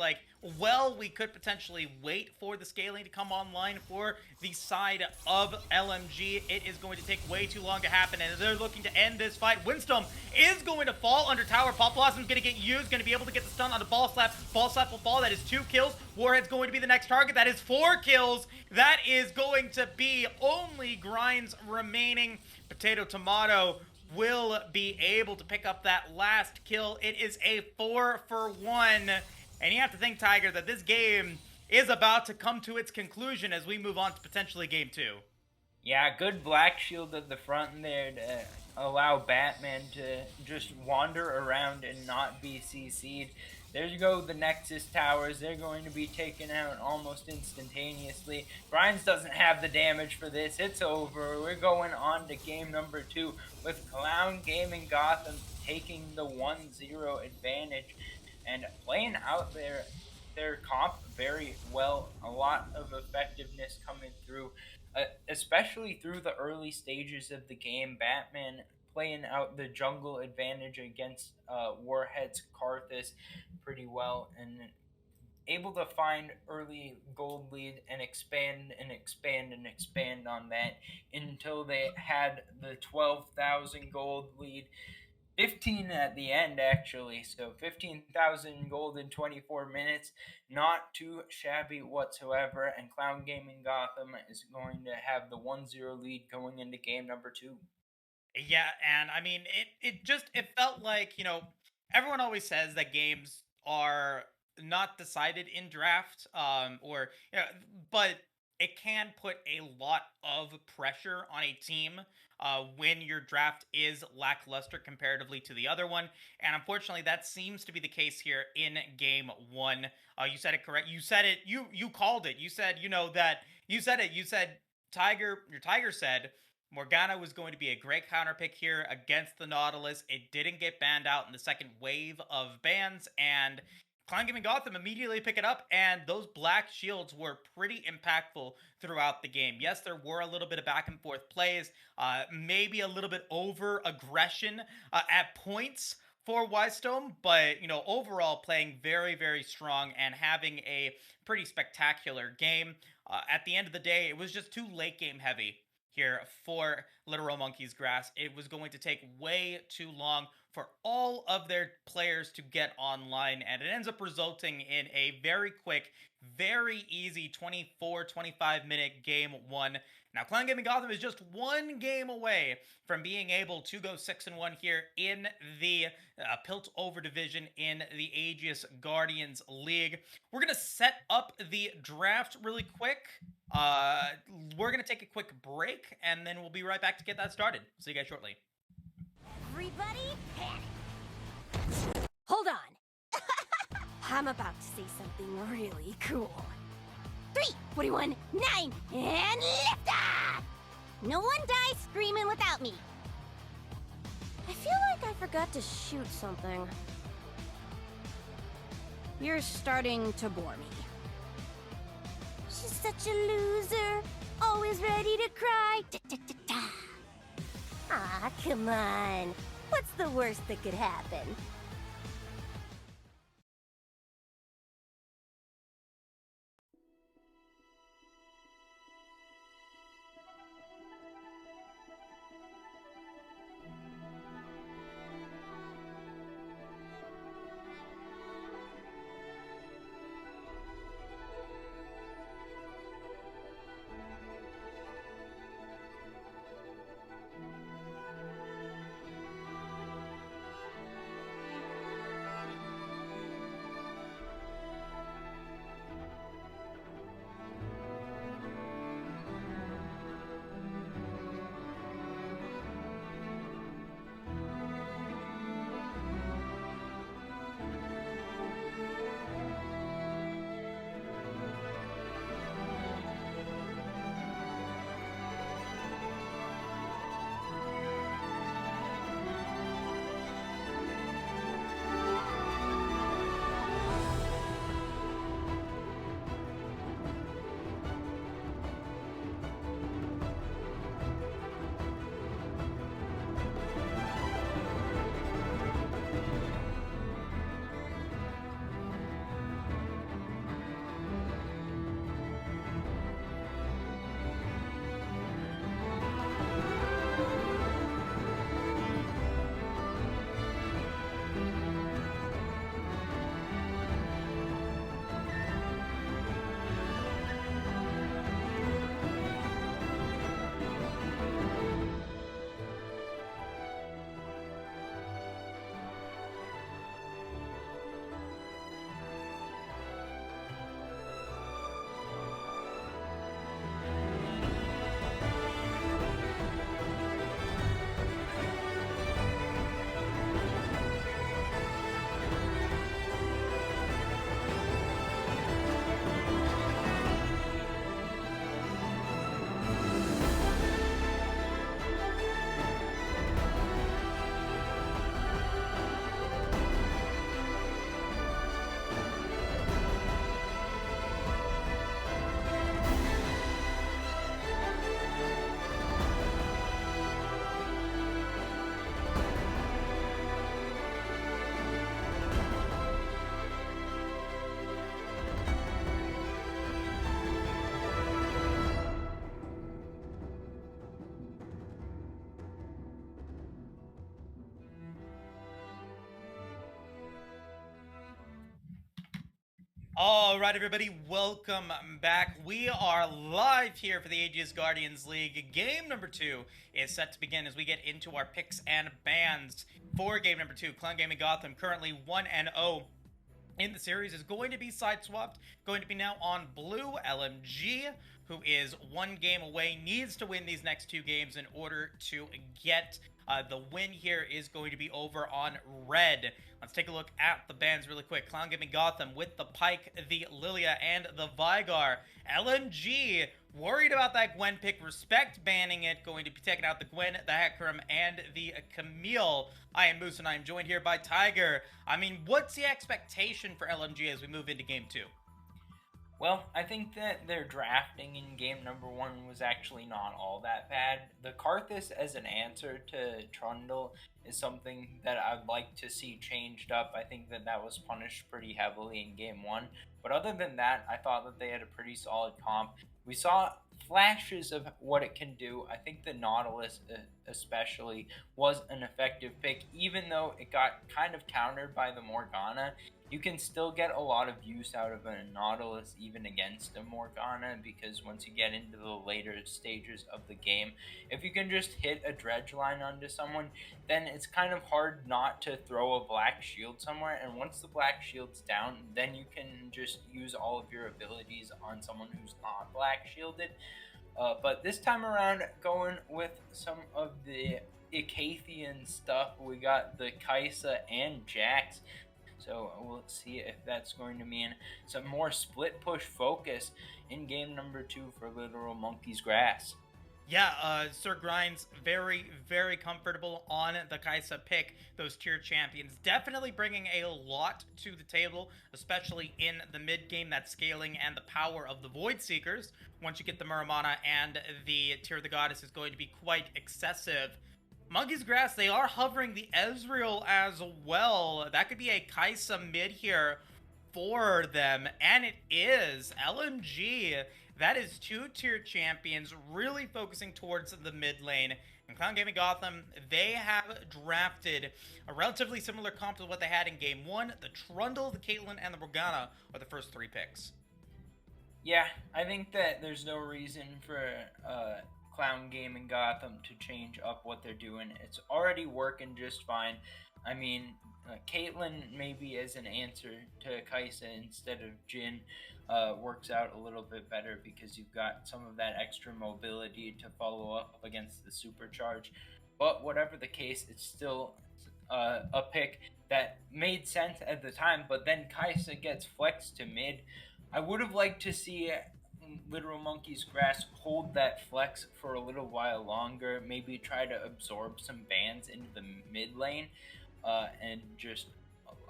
we could potentially wait for the scaling to come online for the side of LMG. It is going to take way too long to happen, and they're looking to end this fight. Windstorm is going to fall under tower. Pop Blossom's going to get used, going to be able to get the stun on the Ball Slap. Ball Slap will fall. That is 2 kills. Warhead's going to be the next target. That is 4 kills. That is going to be only Grinds remaining. Potato Tomato will be able to pick up that last kill. It is a 4-for-1. And you have to think, Tiger, that this game is about to come to its conclusion as we move on to potentially game 2. Yeah, good Black Shield at the front there to allow Batman to just wander around and not be CC'd. There you go, the Nexus Towers. They're going to be taken out almost instantaneously. Grinds doesn't have the damage for this. It's over. We're going on to game number 2 with Clown Gaming Gotham taking the 1-0 advantage and playing out their their comp very well. A lot of effectiveness coming through, especially through the early stages of the game. Batman playing out the jungle advantage against Warhead's Karthus pretty well, and able to find early gold lead and expand and expand and expand on that until they had the 12,000 gold lead. 15 at the end, actually. So 15,000 gold in 24 minutes. Not too shabby whatsoever. And Clown Gaming Gotham is going to have the 1-0 lead going into game number two. Yeah, and I mean it felt like, everyone always says that games are not decided in draft, or but it can put a lot of pressure on a team when your draft is lackluster comparatively to the other one. And unfortunately that seems to be the case here in game one. You said it correct. You said it, you called it. You said, that you said it. You said Tiger said Morgana was going to be a great counter pick here against the Nautilus. It didn't get banned out in the second wave of bans, and Clown Gaming Gotham immediately pick it up, and those black shields were pretty impactful throughout the game. Yes, there were a little bit of back and forth plays, maybe a little bit over aggression at points for Wystone, but overall playing very, very strong and having a pretty spectacular game. At the end of the day, it was just too late game heavy here for Literal Monkeys Grass. It was going to take way too long for all of their players to get online, and it ends up resulting in a very quick, very easy 24-25 minute game one. Now, Clan Gaming Gotham is just one game away from being able to go 6-1 here in the Piltover division in the Aegis Guardians League. We're going to set up the draft really quick. Uh, we're going to take a quick break, and then we'll be right back to get that started. See you guys shortly. Everybody panic! Hold on! I'm about to say something really cool. 3, 41, 9, and lift off! No one dies screaming without me. I feel like I forgot to shoot something. You're starting to bore me. She's such a loser, always ready to cry. Da-da-da-da. Aw, come on. What's the worst that could happen? All right, everybody, welcome back. We are live here for the Aegis Guardians League. Game number 2 is set to begin as we get into our picks and bans for game number 2. Clown Gaming Gotham currently 1-0 in the series is going to be side swapped, going to be now on blue. LMG, who is one game away, needs to win these next 2 games in order to get the win here is going to be over on red. Let's take a look at the bans really quick. Clown Gaming Gotham with the Pike, the Lilia, and the Vigar. LMG, worried about that Gwen pick, respect banning it, going to be taking out the Gwen, the Hecarim, and the Camille. I am Moose, and I am joined here by Tiger. I mean, what's the expectation for LMG as we move into game 2? Well, I think that their drafting in game number 1 was actually not all that bad. The Karthus as an answer to Trundle is something that I'd like to see changed up. I think that that was punished pretty heavily in game 1. But other than that, I thought that they had a pretty solid comp. We saw flashes of what it can do. I think the Nautilus especially was an effective pick, even though it got kind of countered by the Morgana. You can still get a lot of use out of a Nautilus even against a Morgana, because once you get into the later stages of the game, if you can just hit a dredge line onto someone, then it's kind of hard not to throw a black shield somewhere, and once the black shield's down, then you can just use all of your abilities on someone who's not black shielded. But this time around, going with some of the Icathian stuff, we got the Kaisa and Jax. So we'll see if that's going to mean some more split push focus in game number 2 for Literal Monkey's Grass. Yeah, Sir Grinds, very, very comfortable on the Kaisa pick. Those tier champions definitely bringing a lot to the table, especially in the mid game. That scaling and the power of the Void Seekers, once you get the Muramana and the Tear of the Goddess, is going to be quite excessive. Monkey's Grass, they are hovering the Ezreal as well. That could be a Kaisa mid here for them, and it is. LMG, that is 2 tier champions really focusing towards the mid lane. And Clown Gaming Gotham, they have drafted a relatively similar comp to what they had in game 1. The Trundle, the Caitlyn, and the Morgana are the first 3 picks. Yeah, I think that there's no reason for Clown Gaming Gotham to change up what they're doing. It's already working just fine. I mean, Caitlyn maybe as an answer to Kaisa instead of Jhin works out a little bit better, because you've got some of that extra mobility to follow up against the supercharge. But whatever the case, it's still a pick that made sense at the time. But then Kaisa gets flexed to mid. I would have liked to see Literal Monkey's Grass hold that flex for a little while longer, maybe try to absorb some bans into the mid lane, and just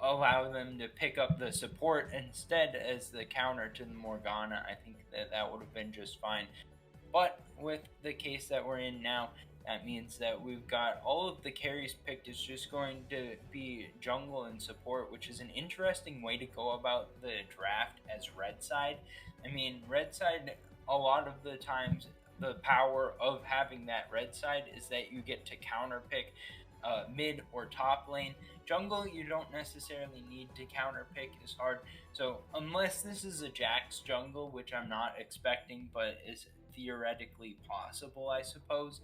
allow them to pick up the support instead as the counter to the Morgana. I think that that would have been just fine. But with the case that we're in now, that means that we've got all of the carries picked. It's just going to be jungle and support, which is an interesting way to go about the draft as red side. I mean, red side, a lot of the times, the power of having that red side is that you get to counter pick mid or top lane. Jungle, you don't necessarily need to counter pick as hard. So unless this is a Jax jungle, which I'm not expecting, but is theoretically possible, I suppose,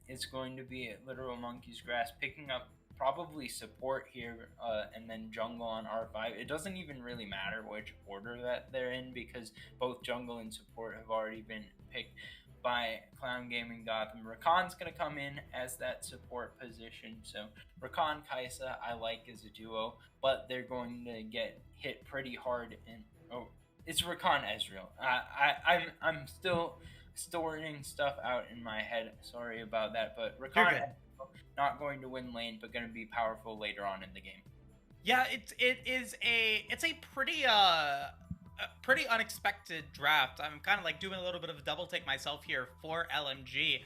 it's going to be Literal Monkey's Grass picking up probably support here, and then jungle on R5. It doesn't even really matter which order that they're in, because both jungle and support have already been picked by Clown Gaming Gotham. Rakan's going to come in as that support position. So Rakan Kaisa I like as a duo, but they're going to get hit pretty hard. It's Rakan Ezreal. I'm still storing stuff out in my head. Sorry about that, but Rakan not going to win lane, but going to be powerful later on in the game. Yeah, it's a pretty unexpected draft. I'm kind of like doing a little bit of a double take myself here for LMG.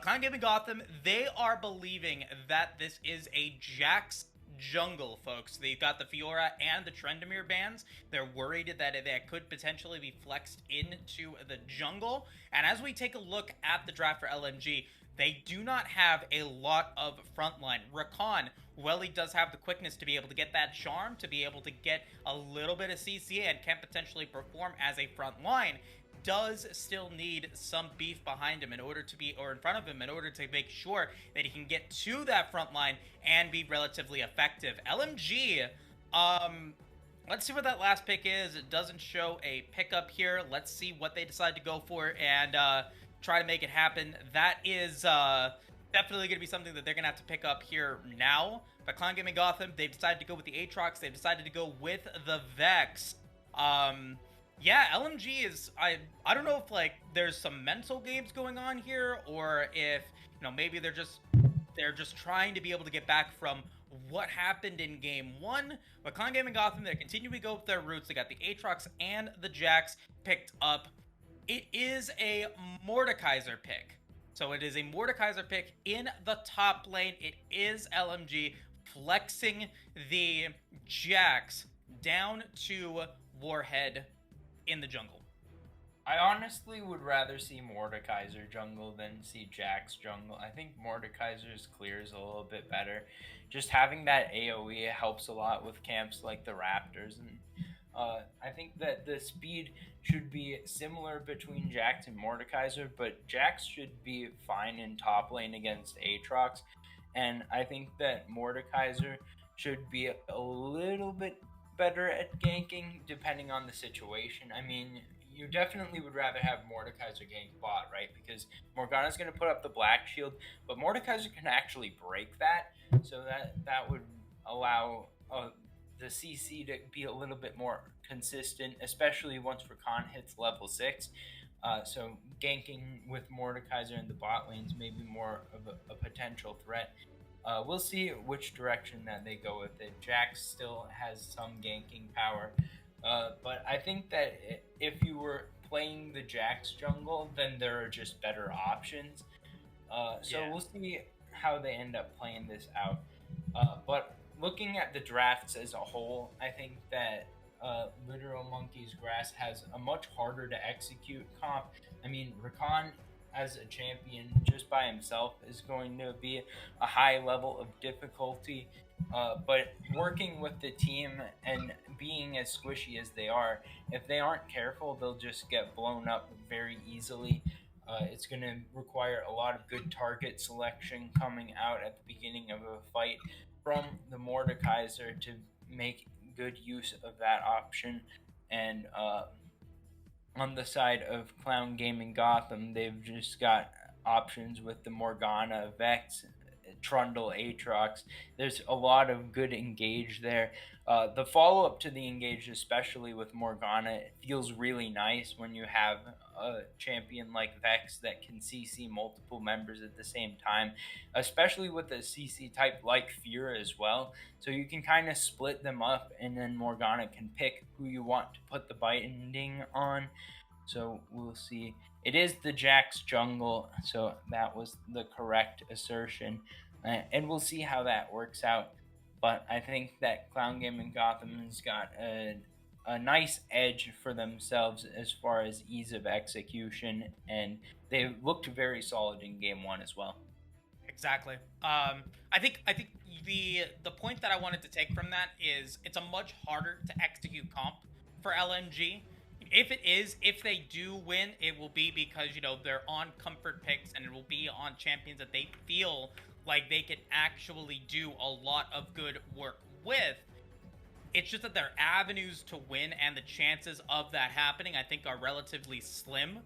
Clown Gaming Gotham, they are believing that this is a Jax jungle, folks. They've got the Fiora and the Trendemir bans. They're worried that that could potentially be flexed into the jungle. And as we take a look at the draft for LMG, they do not have a lot of frontline. Rakan, well, he does have the quickness to be able to get that charm, to be able to get a little bit of CC and can potentially perform as a front line, does still need some beef behind him in order to be, or in front of him, in order to make sure that he can get to that front line and be relatively effective. LMG, let's see what that last pick is. It doesn't show a pickup here. Let's see what they decide to go for and try to make it happen. That is definitely going to be something that they're going to have to pick up here now. But Clown Gaming Gotham, they've decided to go with the Aatrox. They've decided to go with the Vex. Yeah, LMG is, I don't know if like there's some mental games going on here, or if, you know, maybe they're just trying to be able to get back from what happened in game 1. But Clown Gaming Gotham, they're continuing to go with their roots. They got the Aatrox and the Jax picked up. It is a Mordekaiser pick. So it is a Mordekaiser pick in the top lane. It is LMG flexing the Jax down to Warhead in the jungle. I honestly would rather see Mordekaiser jungle than see Jax jungle. I think Mordekaiser's clear is a little bit better. Just having that AoE helps a lot with camps like the Raptors, and I think that the speed should be similar between Jax and Mordekaiser, but Jax should be fine in top lane against Aatrox, and I think that Mordekaiser should be a little bit better at ganking depending on the situation. I mean, you definitely would rather have Mordekaiser gank bot, right? Because Morgana's going to put up the black shield, but Mordekaiser can actually break that, so that would allow the CC to be a little bit more consistent, especially once Rakan hits level 6. So ganking with Mordekaiser in the bot lanes may be more of a potential threat. We'll see which direction that they go with it. Jax still has some ganking power, but I think that if you were playing the Jax jungle, then there are just better options. We'll see how they end up playing this out. But looking at the drafts as a whole, I think that Literal Monkey's Grass has a much harder to execute comp. I mean, Rakan as a champion just by himself is going to be a high level of difficulty, but working with the team and being as squishy as they are, if they aren't careful, they'll just get blown up very easily. It's going to require a lot of good target selection coming out at the beginning of a fight from the Mordekaiser to make good use of that option. And on the side of Clown Gaming Gotham, they've just got options with the Morgana, Vex, Trundle, Aatrox. There's a lot of good engage there. The follow-up to the engage, especially with Morgana, it feels really nice when you have a champion like Vex that can CC multiple members at the same time, especially with a CC type like Fear as well. So you can kind of split them up, and then Morgana can pick who you want to put the binding on. So we'll see. It is the Jax jungle, so that was the correct assertion. And we'll see how that works out. But I think that Clown Gaming Gotham has got a nice edge for themselves as far as ease of execution, and they looked very solid in game 1 as well. Exactly. I think the point that I wanted to take from that is it's a much harder to execute comp for LMG. If they do win, it will be because, you know, they're on comfort picks, and it will be on champions that they feel like they can actually do a lot of good work with. It's just that their avenues to win and the chances of that happening, I think, are relatively slim.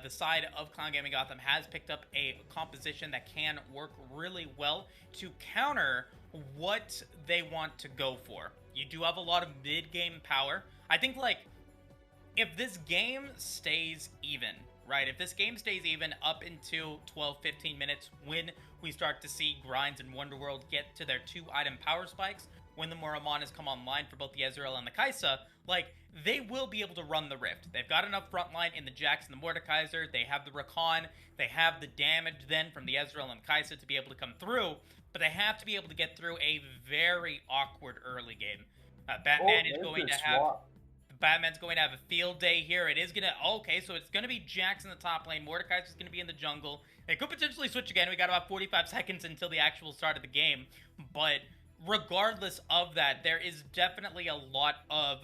The side of Clown Gaming Gotham has picked up a composition that can work really well to counter what they want to go for. You do have a lot of mid-game power. I think, like, if this game stays even, right? If this game stays even up until 12-15 minutes, when we start to see Grinds and Wonderworld get to their 2-item power spikes, when the Moramanas come online for both the Ezreal and the Kai'Sa, like they will be able to run the Rift. They've got enough frontline in the Jax and the Mordekaiser. They have the Rakan. They have the damage then from the Ezreal and Kai'Sa to be able to come through. But they have to be able to get through a very awkward early game. Batman is going to have Batman's going to have a field day here. It is going to... Okay, so it's going to be Jax in the top lane. Mordekaiser's going to be in the jungle. They could potentially switch again. We got about 45 seconds until the actual start of the game. But regardless of that, there is definitely a lot of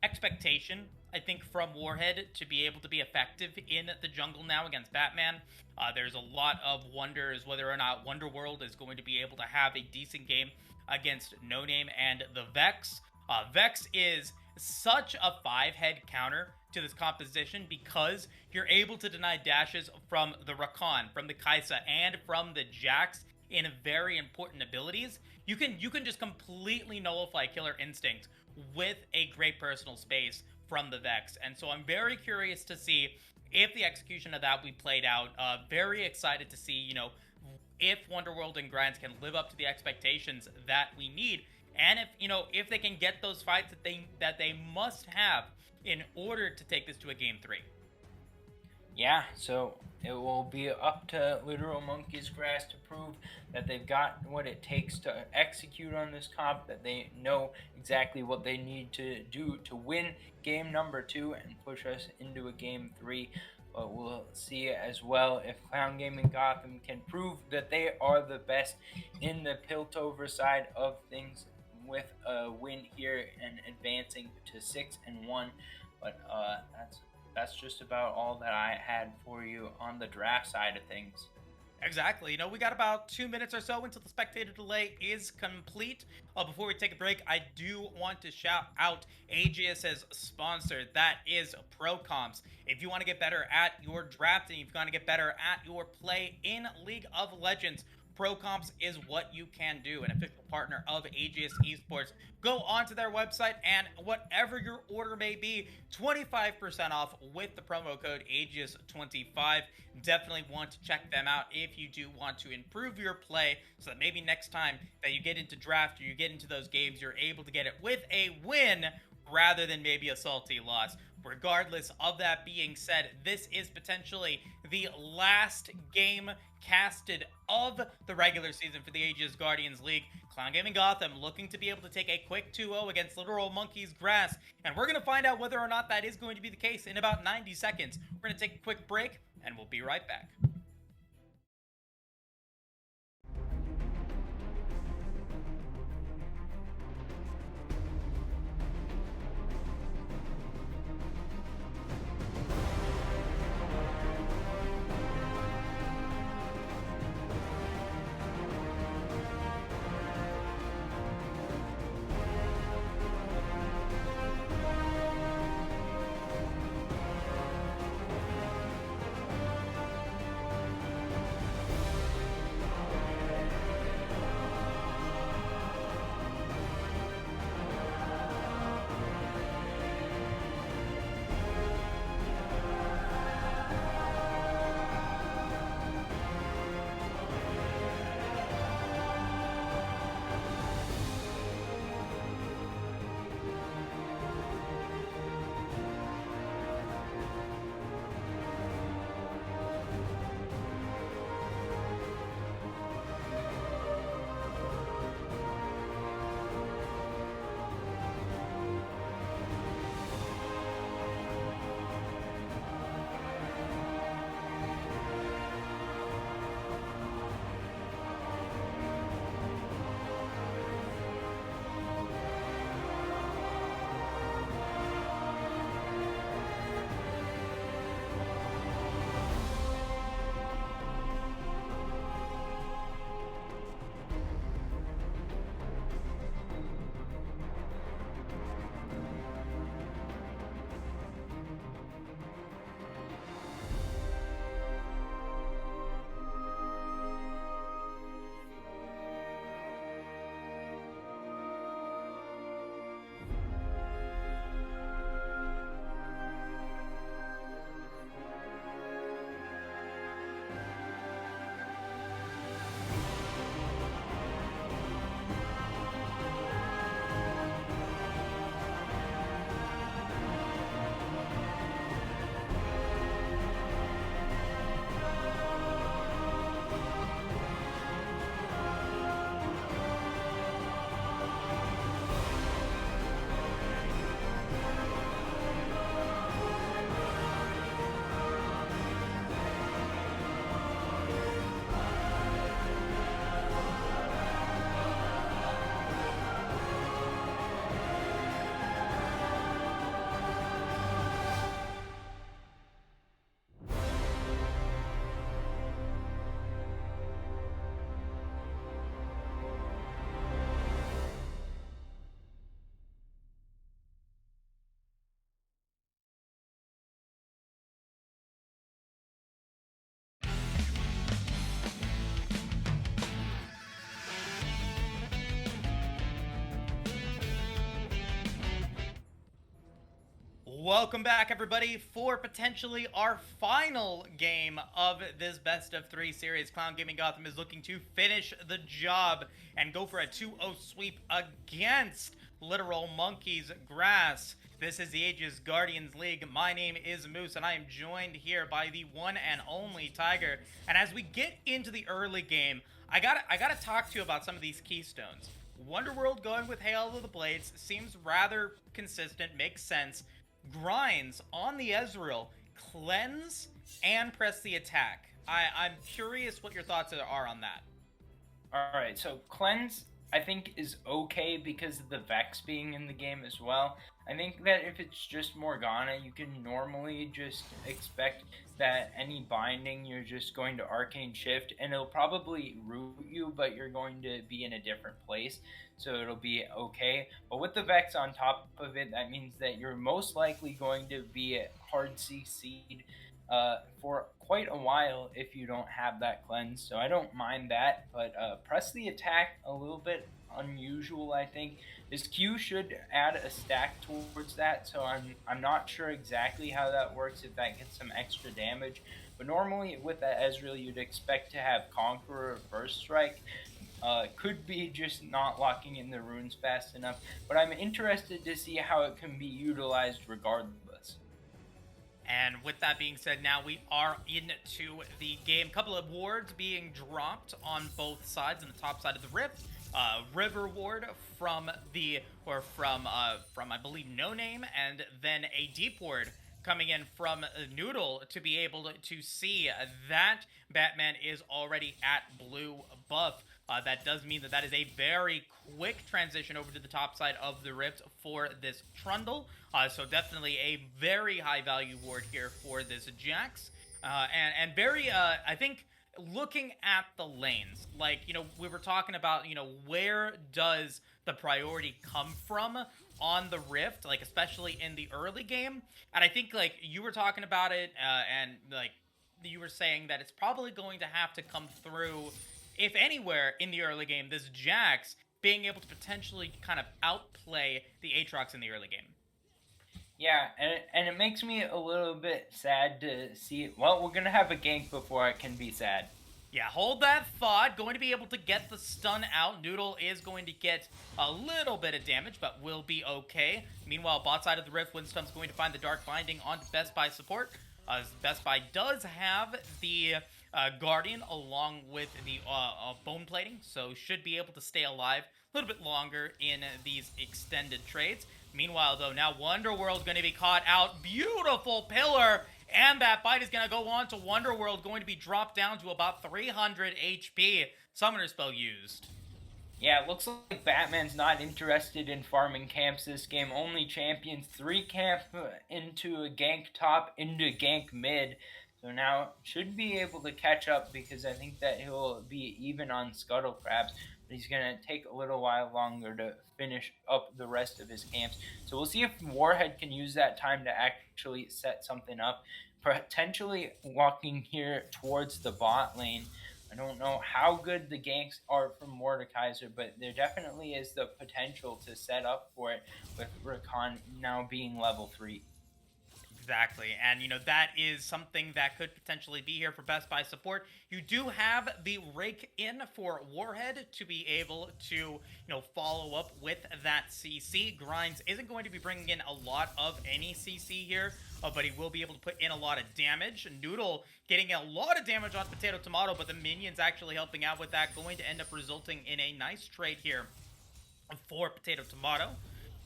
expectation, I think, from Warhead to be able to be effective in the jungle now against Batman. There's a lot of wonders whether or not Wonderworld is going to be able to have a decent game against No Name and the Vex. Vex is such a 5-head counter to this composition because you're able to deny dashes from the Rakan, from the Kai'Sa, and from the Jax in very important abilities. You can just completely nullify Killer Instinct with a great personal space from the Vex. And so I'm very curious to see if the execution of that we played out. Very excited to see, you know, if Wonderworld and Grinds can live up to the expectations that we need. And if, you know, if they can get those fights that they must have in order to take this to a game 3. Yeah, so it will be up to Literal Monkey's Grass to prove that they've got what it takes to execute on this comp, that they know exactly what they need to do to win game number 2 and push us into a game 3. But we'll see as well if Clown Gaming Gotham can prove that they are the best in the Piltover side of things with a win here and advancing to 6-1. But that's just about all that I had for you on the draft side of things. Exactly. You know, we got about 2 minutes or so until the spectator delay is complete. Before we take a break, I do want to shout out Aegis' sponsor. That is ProComps. If you want to get better at your drafting, if you want to get better at your play in League of Legends, ProComps is what you can do, an official partner of Aegis Esports. Go onto their website, and whatever your order may be, 25% off with the promo code Aegis25. Definitely want to check them out if you do want to improve your play, so that maybe next time that you get into draft or you get into those games, you're able to get it with a win rather than maybe a salty loss. Regardless of that being said, this is potentially the last game casted of the regular season for the Aegis Guardians League. Clown Gaming Gotham looking to be able to take a quick 2-0 against Literal Monkey's Grass, and we're going to find out whether or not that is going to be the case in about 90 seconds. We're going to take a quick break, and we'll be right back. Welcome back, everybody, for potentially our final game of this best of three series. Clown Gaming Gotham is looking to finish the job and go for a 2-0 sweep against Literal Monkeys Grass. This is the Aegis Guardians League. My name is Moose, and I am joined here by the one and only Tiger. And as we get into the early game, I gotta talk to you about some of these keystones. Wonderworld going with Hail of the Blades seems rather consistent, makes sense. Grinds on the Ezreal, cleanse, and press the attack. I'm curious what your thoughts are on that. Alright, so cleanse I think is okay because of the Vex being in the game as well. I think that if it's just Morgana, you can normally just expect that any binding you're just going to Arcane Shift and it'll probably root you, but you're going to be in a different place, so it'll be okay. But with the Vex on top of it, that means that you're most likely going to be hard CC'd for quite a while if you don't have that cleanse. So I don't mind that, but press the attack a little bit unusual, I think. His Q should add a stack towards that, so I'm not sure exactly how that works, if that gets some extra damage. But normally with that Ezreal, you'd expect to have Conqueror Burst Strike. Could be just not locking in the runes fast enough, but I'm interested to see how it can be utilized regardless. And with that being said, now we are into the game. Couple of wards being dropped on both sides. On the top side of the Rift, River ward from I believe No Name, and then a deep ward coming in from Noodle to be able to see that Batman is already at blue buff. That does mean that is a very quick transition over to the top side of the Rift for this Trundle. So definitely a very high value ward here for this Jax. And very, I think, looking at the lanes, like, we were talking about, where does the priority come from on the Rift, like, especially in the early game. And I think, like, you were talking about it, and, like, you were saying that it's probably going to have to come through, if anywhere in the early game, this Jax being able to potentially kind of outplay the Aatrox in the early game. Yeah, and it makes me a little bit sad to see. Well, we're going to have a gank before I can be sad. Yeah, hold that thought. Going to be able to get the stun out. Noodle is going to get a little bit of damage, but will be okay. Meanwhile, bot side of the Rift, Windstun's going to find the Dark Binding onto Best Buy support. Best Buy does have the Guardian along with the bone plating, so should be able to stay alive a little bit longer in these extended trades. Meanwhile, though, now Wonderworld's going to be caught out. Beautiful pillar, and that bite is going to go on to Wonderworld, going to be dropped down to about 300 HP. Summoner spell used. Yeah, it looks like Batman's not interested in farming camps this game. Only champions 3 camp into a gank top, into gank mid. So now should be able to catch up, because I think that he'll be even on Scuttle Crabs. But he's going to take a little while longer to finish up the rest of his camps. So we'll see if Warhead can use that time to actually set something up. Potentially walking here towards the bot lane. I don't know how good the ganks are from Mordekaiser, but there definitely is the potential to set up for it with Rakan now being level 3. Exactly, and that is something that could potentially be here for Best Buy support. You do have the rake in for Warhead to be able to follow up with that CC. Grinds isn't going to be bringing in a lot of any CC here, but he will be able to put in a lot of damage. Noodle getting a lot of damage on Potato Tomato, but the minions actually helping out with that, going to end up resulting in a nice trade here for Potato Tomato.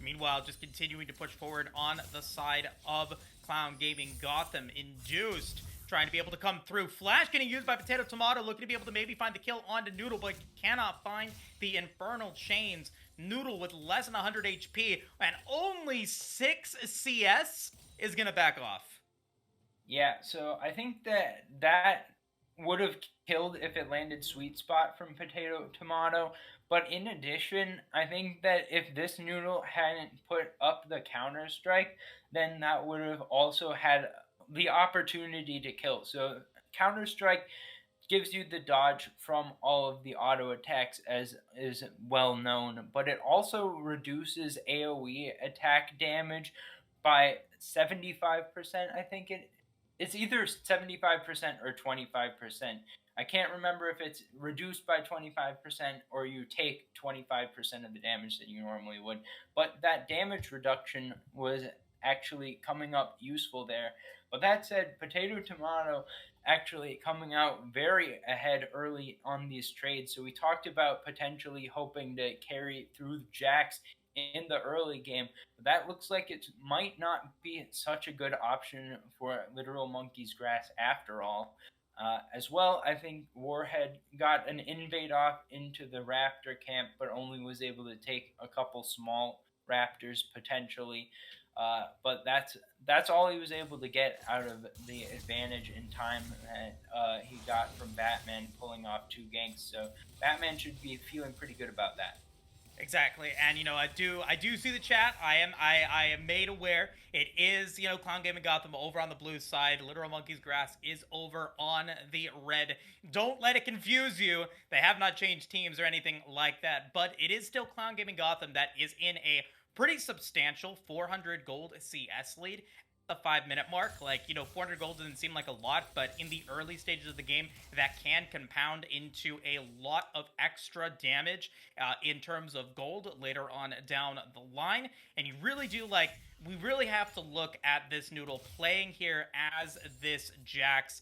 Meanwhile, just continuing to push forward on the side of Clown Gaming Gotham. Induced, trying to be able to come through. Flash getting used by Potato Tomato, looking to be able to maybe find the kill onto Noodle, but cannot find the Infernal Chains. Noodle with less than 100 HP and only 6 CS is going to back off. Yeah, so I think that would have killed if it landed Sweet Spot from Potato Tomato. But in addition, I think that if this Noodle hadn't put up the Counter-Strike, then that would have also had the opportunity to kill. So Counter-Strike gives you the dodge from all of the auto attacks, as is well known, but it also reduces AoE attack damage by 75%. I think it's either 75% or 25%. I can't remember if it's reduced by 25% or you take 25% of the damage that you normally would. But that damage reduction was actually coming up useful there. But that said, Potato Tomato actually coming out very ahead early on these trades. So we talked about potentially hoping to carry through Jax in the early game. But that looks like it might not be such a good option for Literal Monkey's Grass after all. As well, I think Warhead got an invade off into the Raptor camp, but only was able to take a couple small Raptors potentially. But that's all he was able to get out of the advantage in time that he got from Batman pulling off 2 ganks. So Batman should be feeling pretty good about that. Exactly, and I do see the chat. I am made aware. It is Clown Gaming Gotham over on the blue side. Literal Monkey's Grass is over on the red. Don't let it confuse you. They have not changed teams or anything like that, but it is still Clown Gaming Gotham that is in a pretty substantial 400 gold CS lead. The 5 minute mark. 400 gold doesn't seem like a lot, but in the early stages of the game, that can compound into a lot of extra damage in terms of gold later on down the line. And you really do we really have to look at this Noodle playing here as this Jax.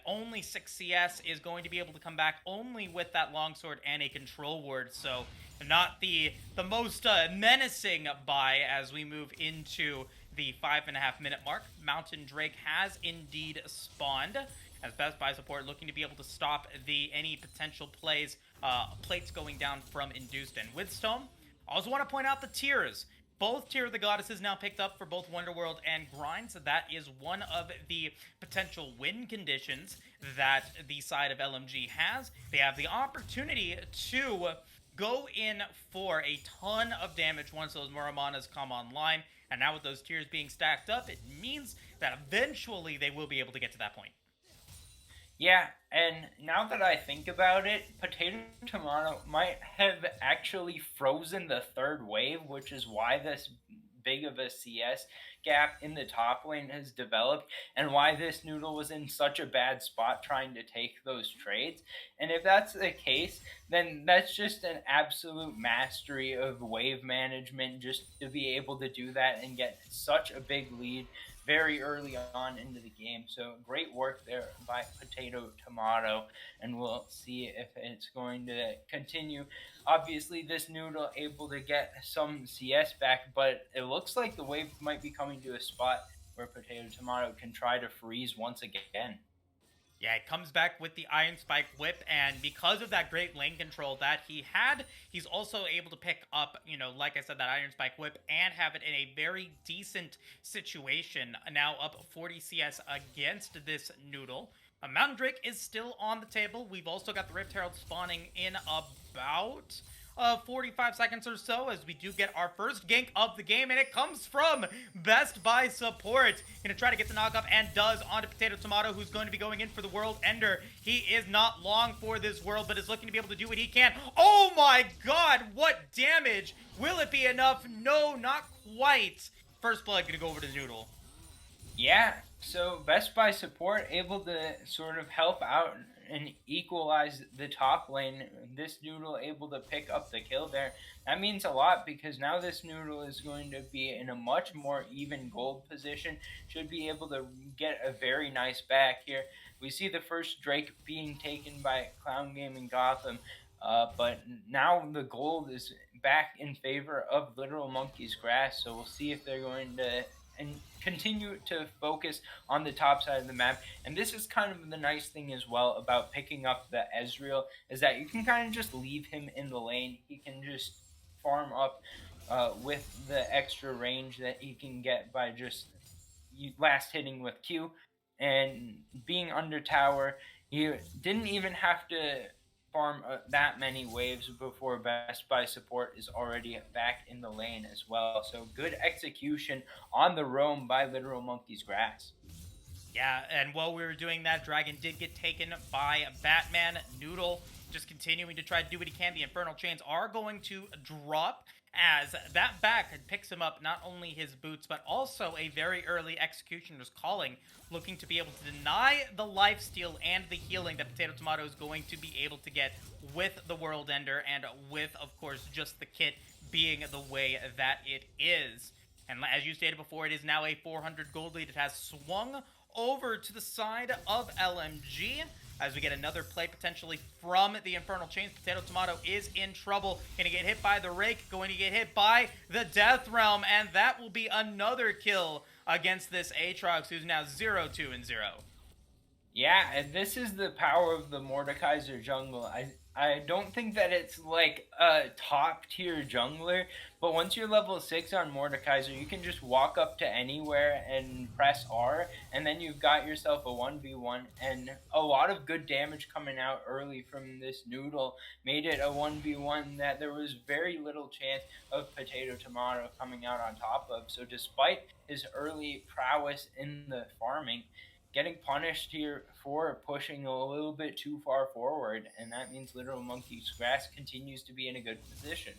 Only 6 CS is going to be able to come back only with that longsword and a control ward. So not the most menacing buy as we move into the 5.5 minute mark. Mountain Drake has indeed spawned as Best Buy support, looking to be able to stop any potential plates going down from Induced and Withstone. I also want to point out the tiers. Both Tier of the Goddesses now picked up for both Wonderworld and Grind, so that is one of the potential win conditions that the side of LMG has. They have the opportunity to go in for a ton of damage once those Muramanas come online, and now with those tiers being stacked up, it means that eventually they will be able to get to that point. Yeah, and now that I think about it, Potato Tomato might have actually frozen the third wave, which is why this big of a CS gap in the top lane has developed, and why this Noodle was in such a bad spot trying to take those trades. And if that's the case, then that's just an absolute mastery of wave management, just to be able to do that and get such a big lead very early on into the game. So great work there by Potato Tomato, and we'll see if it's going to continue. Obviously, this Noodle able to get some CS back, but it looks like the wave might be coming to a spot where Potato Tomato can try to freeze once again. Yeah, it comes back with the Iron Spike Whip, and because of that great lane control that he had, he's also able to pick up, like I said, that Iron Spike Whip and have it in a very decent situation. Now up 40 CS against this Noodle. Mountain Drake is still on the table. We've also got the Rift Herald spawning in about 45 seconds or so as we do get our first gank of the game, and it comes from Best Buy support. Gonna try to get the knockoff, and does, onto Potato Tomato, who's going to be going in for the World Ender. He is not long for this world, but is looking to be able to do what he can. Oh my god, what damage! Will it be enough? No, not quite. First blood gonna go over to Noodle. Yeah, so Best Buy support able to sort of help out and equalize the top lane. This Noodle able to pick up the kill there. That means a lot, because now this Noodle is going to be in a much more even gold position. Should be able to get a very nice back here. We see the first Drake being taken by Clown Gaming Gotham. But now the gold is back in favor of Literal Monkey's Grass. So we'll see if they're going to and continue to focus on the top side of the map. And this is kind of the nice thing as well about picking up the Ezreal, is that you can kind of just leave him in the lane. He can just farm up with the extra range that he can get by just last hitting with Q and being under tower. You didn't even have to farm that many waves before Best Buy support is already back in the lane as well. So good execution on the roam by Literal Monkey's Grass. Yeah, and while we were doing that, Dragon did get taken by Batman. Noodle just continuing to try to do what he can. The Infernal Chains are going to drop as that back picks him up not only his boots, but also a very early Executioner's Calling, looking to be able to deny the lifesteal and the healing that Potato Tomato is going to be able to get with the World Ender, and with, of course, just the kit being the way that it is. And as you stated before, it is now a 400 gold lead. It has swung over to the side of LMG as we get another play potentially from the Infernal Chains. Potato Tomato is in trouble. Going to get hit by the Rake, going to get hit by the Death Realm, and that will be another kill against this Aatrox, who's now 0-2-0. Yeah, and this is the power of the Mordekaiser jungle. I don't think that it's like a top tier jungler, but once you're level 6 on Mordekaiser, you can just walk up to anywhere and press R, and then you've got yourself a 1v1, and a lot of good damage coming out early from this Noodle made it a 1v1 that there was very little chance of Potato Tomato coming out on top of. So despite his early prowess in the farming, getting punished here for pushing a little bit too far forward, and that means Literal Monkey's Grass continues to be in a good position.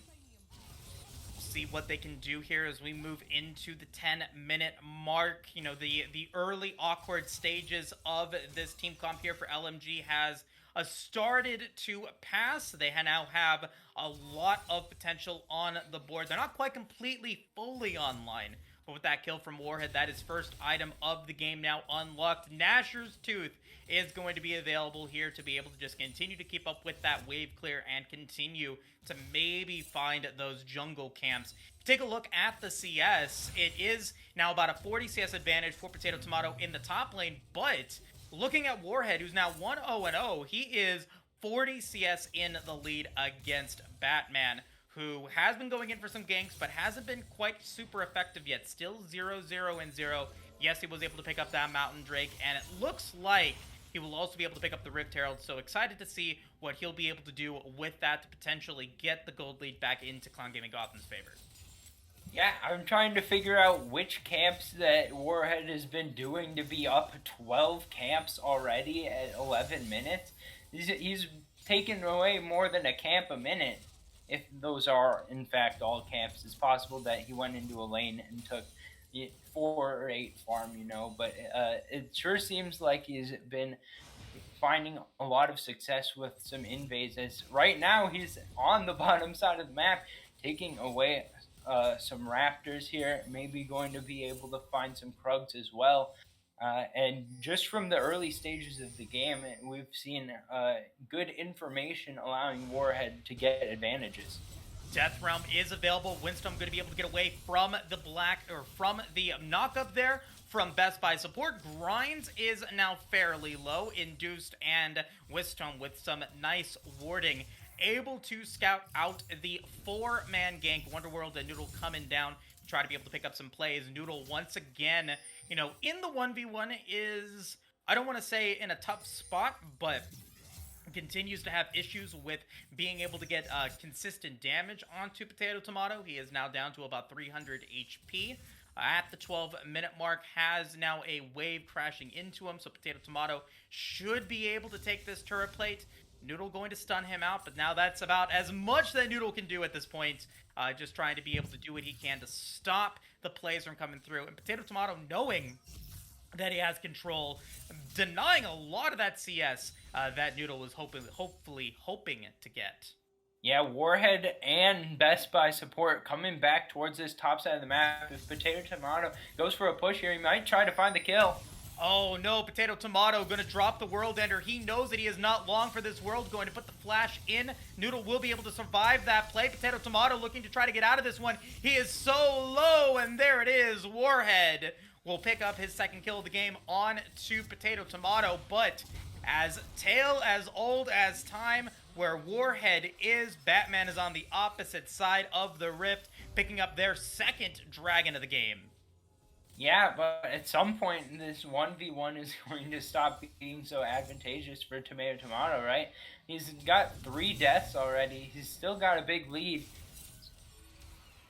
See what they can do here as we move into the 10-minute mark. You know, the early awkward stages of this team comp here for LMG has started to pass. They now have a lot of potential on the board. They're not quite completely fully online, but with that kill from Warhead, that is first item of the game now unlocked. Nashor's Tooth is going to be available here to be able to just continue to keep up with that wave clear and continue to maybe find those jungle camps. Take a look at the CS. It is now about a 40 CS advantage for Potato Tomato in the top lane, but looking at Warhead, who's now 1-0-0, he is 40 CS in the lead against Batman, who has been going in for some ganks, but hasn't been quite super effective yet. Still 0-0-0. Yes, he was able to pick up that Mountain Drake, and it looks like he will also be able to pick up the Rift Herald, so excited to see what he'll be able to do with that to potentially get the gold lead back into Clown Gaming Gotham's favor. Yeah, I'm trying to figure out which camps that Warhead has been doing to be up 12 camps already at 11 minutes. He's taken away more than a camp a minute. If those are, in fact, all camps, it's possible that he went into a lane and took 4 or 8 farm, but it sure seems like he's been finding a lot of success with some invades, as right now he's on the bottom side of the map, taking away some Raptors here, maybe going to be able to find some Krugs as well. And just from the early stages of the game, we've seen good information allowing Warhead to get advantages. Death Realm is available. Winston going to be able to get away from the from the knock-up there from Best Buy support. Grinds is now fairly low. Induced and Wisdom with some nice warding, able to scout out the 4-man gank. Wonderworld and Noodle coming down, try to be able to pick up some plays. Noodle once again, in the 1v1 is, I don't want to say in a tough spot, but continues to have issues with being able to get consistent damage onto Potato Tomato. He is now down to about 300 HP. At the 12-minute mark, has now a wave crashing into him, so Potato Tomato should be able to take this turret plate. Noodle going to stun him out, but now that's about as much that Noodle can do at this point. Just trying to be able to do what he can to stop the plays from coming through. And Potato Tomato, knowing that he has control, denying a lot of that CS that Noodle was hopefully hoping to get. Yeah, Warhead and Best Buy support coming back towards this top side of the map. If Potato Tomato goes for a push here, he might try to find the kill. Oh no, Potato Tomato going to drop the World Ender. He knows that he is not long for this world, going to put the flash in. Noodle will be able to survive that play. Potato Tomato looking to try to get out of this one. He is so low, and there it is. Warhead will pick up his second kill of the game on to Potato Tomato, but as tale as old as time, where Warhead is, Batman is on the opposite side of the rift, picking up their second dragon of the game. Yeah, but at some point, this 1v1 is going to stop being so advantageous for Tomato Tomato, right? He's got 3 deaths already. He's still got a big lead.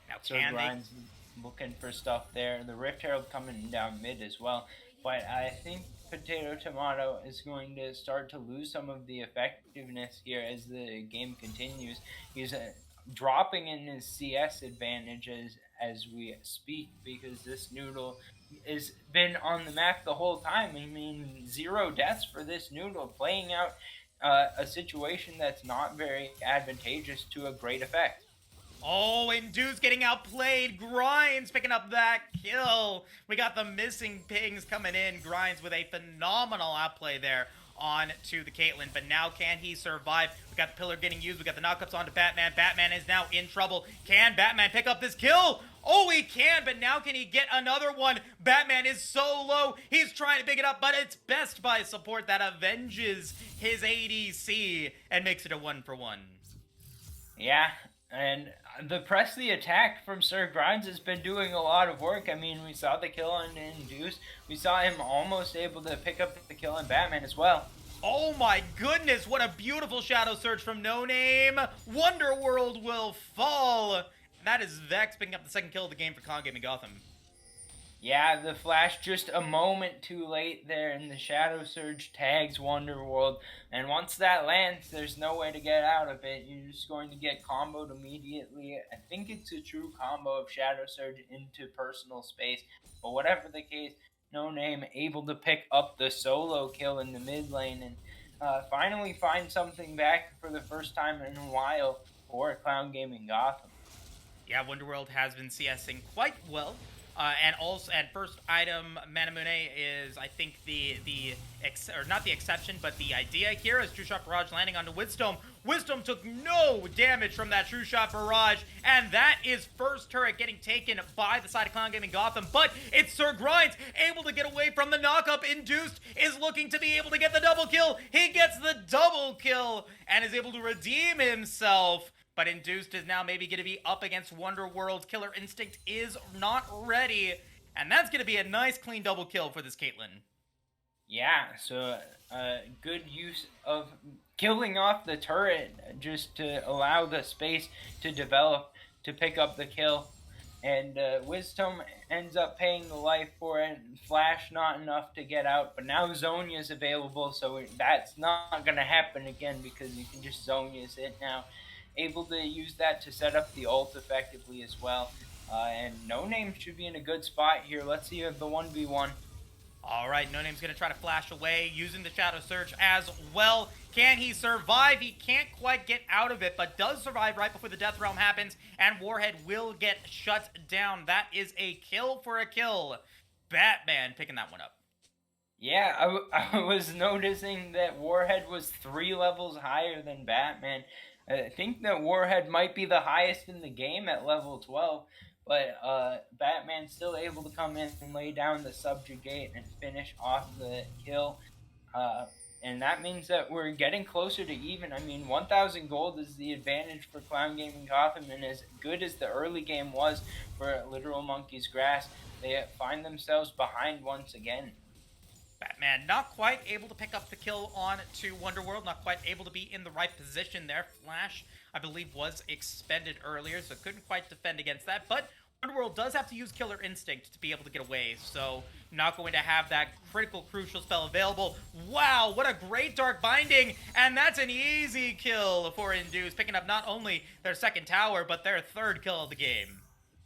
Now, so Grind's looking for stuff there. The Rift Herald coming down mid as well. But I think potato tomato is going to start to lose some of the effectiveness here as the game continues. He's dropping in his CS advantages as we speak because this noodle has been on the map the whole time. I mean, 0 deaths for this noodle, playing out a situation that's not very advantageous to a great effect. Oh, and Dude's getting outplayed. Grinds picking up that kill. We got the missing pings coming in. Grinds with a phenomenal outplay there on to the Caitlyn. But now can he survive? We got the pillar getting used. We got the knockups onto Batman. Batman is now in trouble. Can Batman pick up this kill? Oh, he can, but now can he get another one? Batman is so low. He's trying to pick it up, but it's Best Buy support that avenges his ADC and makes it a 1-for-1. Yeah, and the press the attack from Sir Grimes has been doing a lot of work. I mean, we saw the kill on Induce. We saw him almost able to pick up the kill on Batman as well. Oh my goodness, what a beautiful Shadow Surge from No Name. Wonderworld will fall. That is Vex picking up the second kill of the game for Clown Gaming Gotham. Yeah, the flash just a moment too late there, and the Shadow Surge tags Wonderworld. And once that lands, there's no way to get out of it. You're just going to get comboed immediately. I think it's a true combo of Shadow Surge into personal space. But whatever the case, No Name able to pick up the solo kill in the mid lane and finally find something back for the first time in a while for Clown Gaming Gotham. Yeah, Wonderworld has been CSing quite well. And first item Manamune is, I think, not the exception, but the idea here is True Shot Barrage landing onto Wisdom. Wisdom took no damage from that True Shot Barrage, and that is first turret getting taken by the side of Clown Gaming Gotham, but it's Sir Grinds able to get away from the knockup. Induced is looking to be able to get the double kill. He gets the double kill and is able to redeem himself. But Induced is now maybe going to be up against Wonderworld. Killer Instinct is not ready. And that's going to be a nice clean double kill for this Caitlyn. Yeah, so good use of killing off the turret just to allow the space to develop to pick up the kill. And Wisdom ends up paying the life for it. Flash not enough to get out, but now Zonya's available, so that's not going to happen again because you can just Zonya's it now. Able to use that to set up the ult effectively as well. And No Name should be in a good spot here. Let's see if the 1v1. Alright, No Name's going to try to flash away using the Shadow Surge as well. Can he survive? He can't quite get out of it, but does survive right before the Death Realm happens, and Warhead will get shut down. That is a kill for a kill. Batman picking that one up. Yeah, I was noticing that Warhead was 3 levels higher than Batman. I think that Warhead might be the highest in the game at level 12, but Batman's still able to come in and lay down the subjugate and finish off the kill. And that means that we're getting closer to even. I mean, 1,000 gold is the advantage for Clown Gaming Gotham, and as good as the early game was for Literal Monkey's Grass, they find themselves behind once again. Batman not quite able to pick up the kill on to Wonderworld, not quite able to be in the right position there. Flash, I believe, was expended earlier, so couldn't quite defend against that, but Wonderworld does have to use Killer Instinct to be able to get away, so not going to have that critical, crucial spell available. Wow, what a great Dark Binding, and that's an easy kill for Induce, picking up not only their second tower, but their third kill of the game.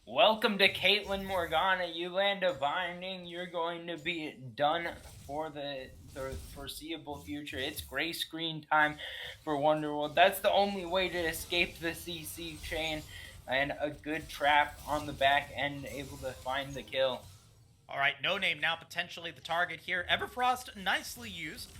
Welcome to Caitlyn Morgana. You land a binding, you're going to be done for the foreseeable future. It's gray screen time for Wonderworld. That's the only way to escape the CC chain, and a good trap on the back end able to find the kill. Alright, No Name now potentially the target here. Everfrost nicely used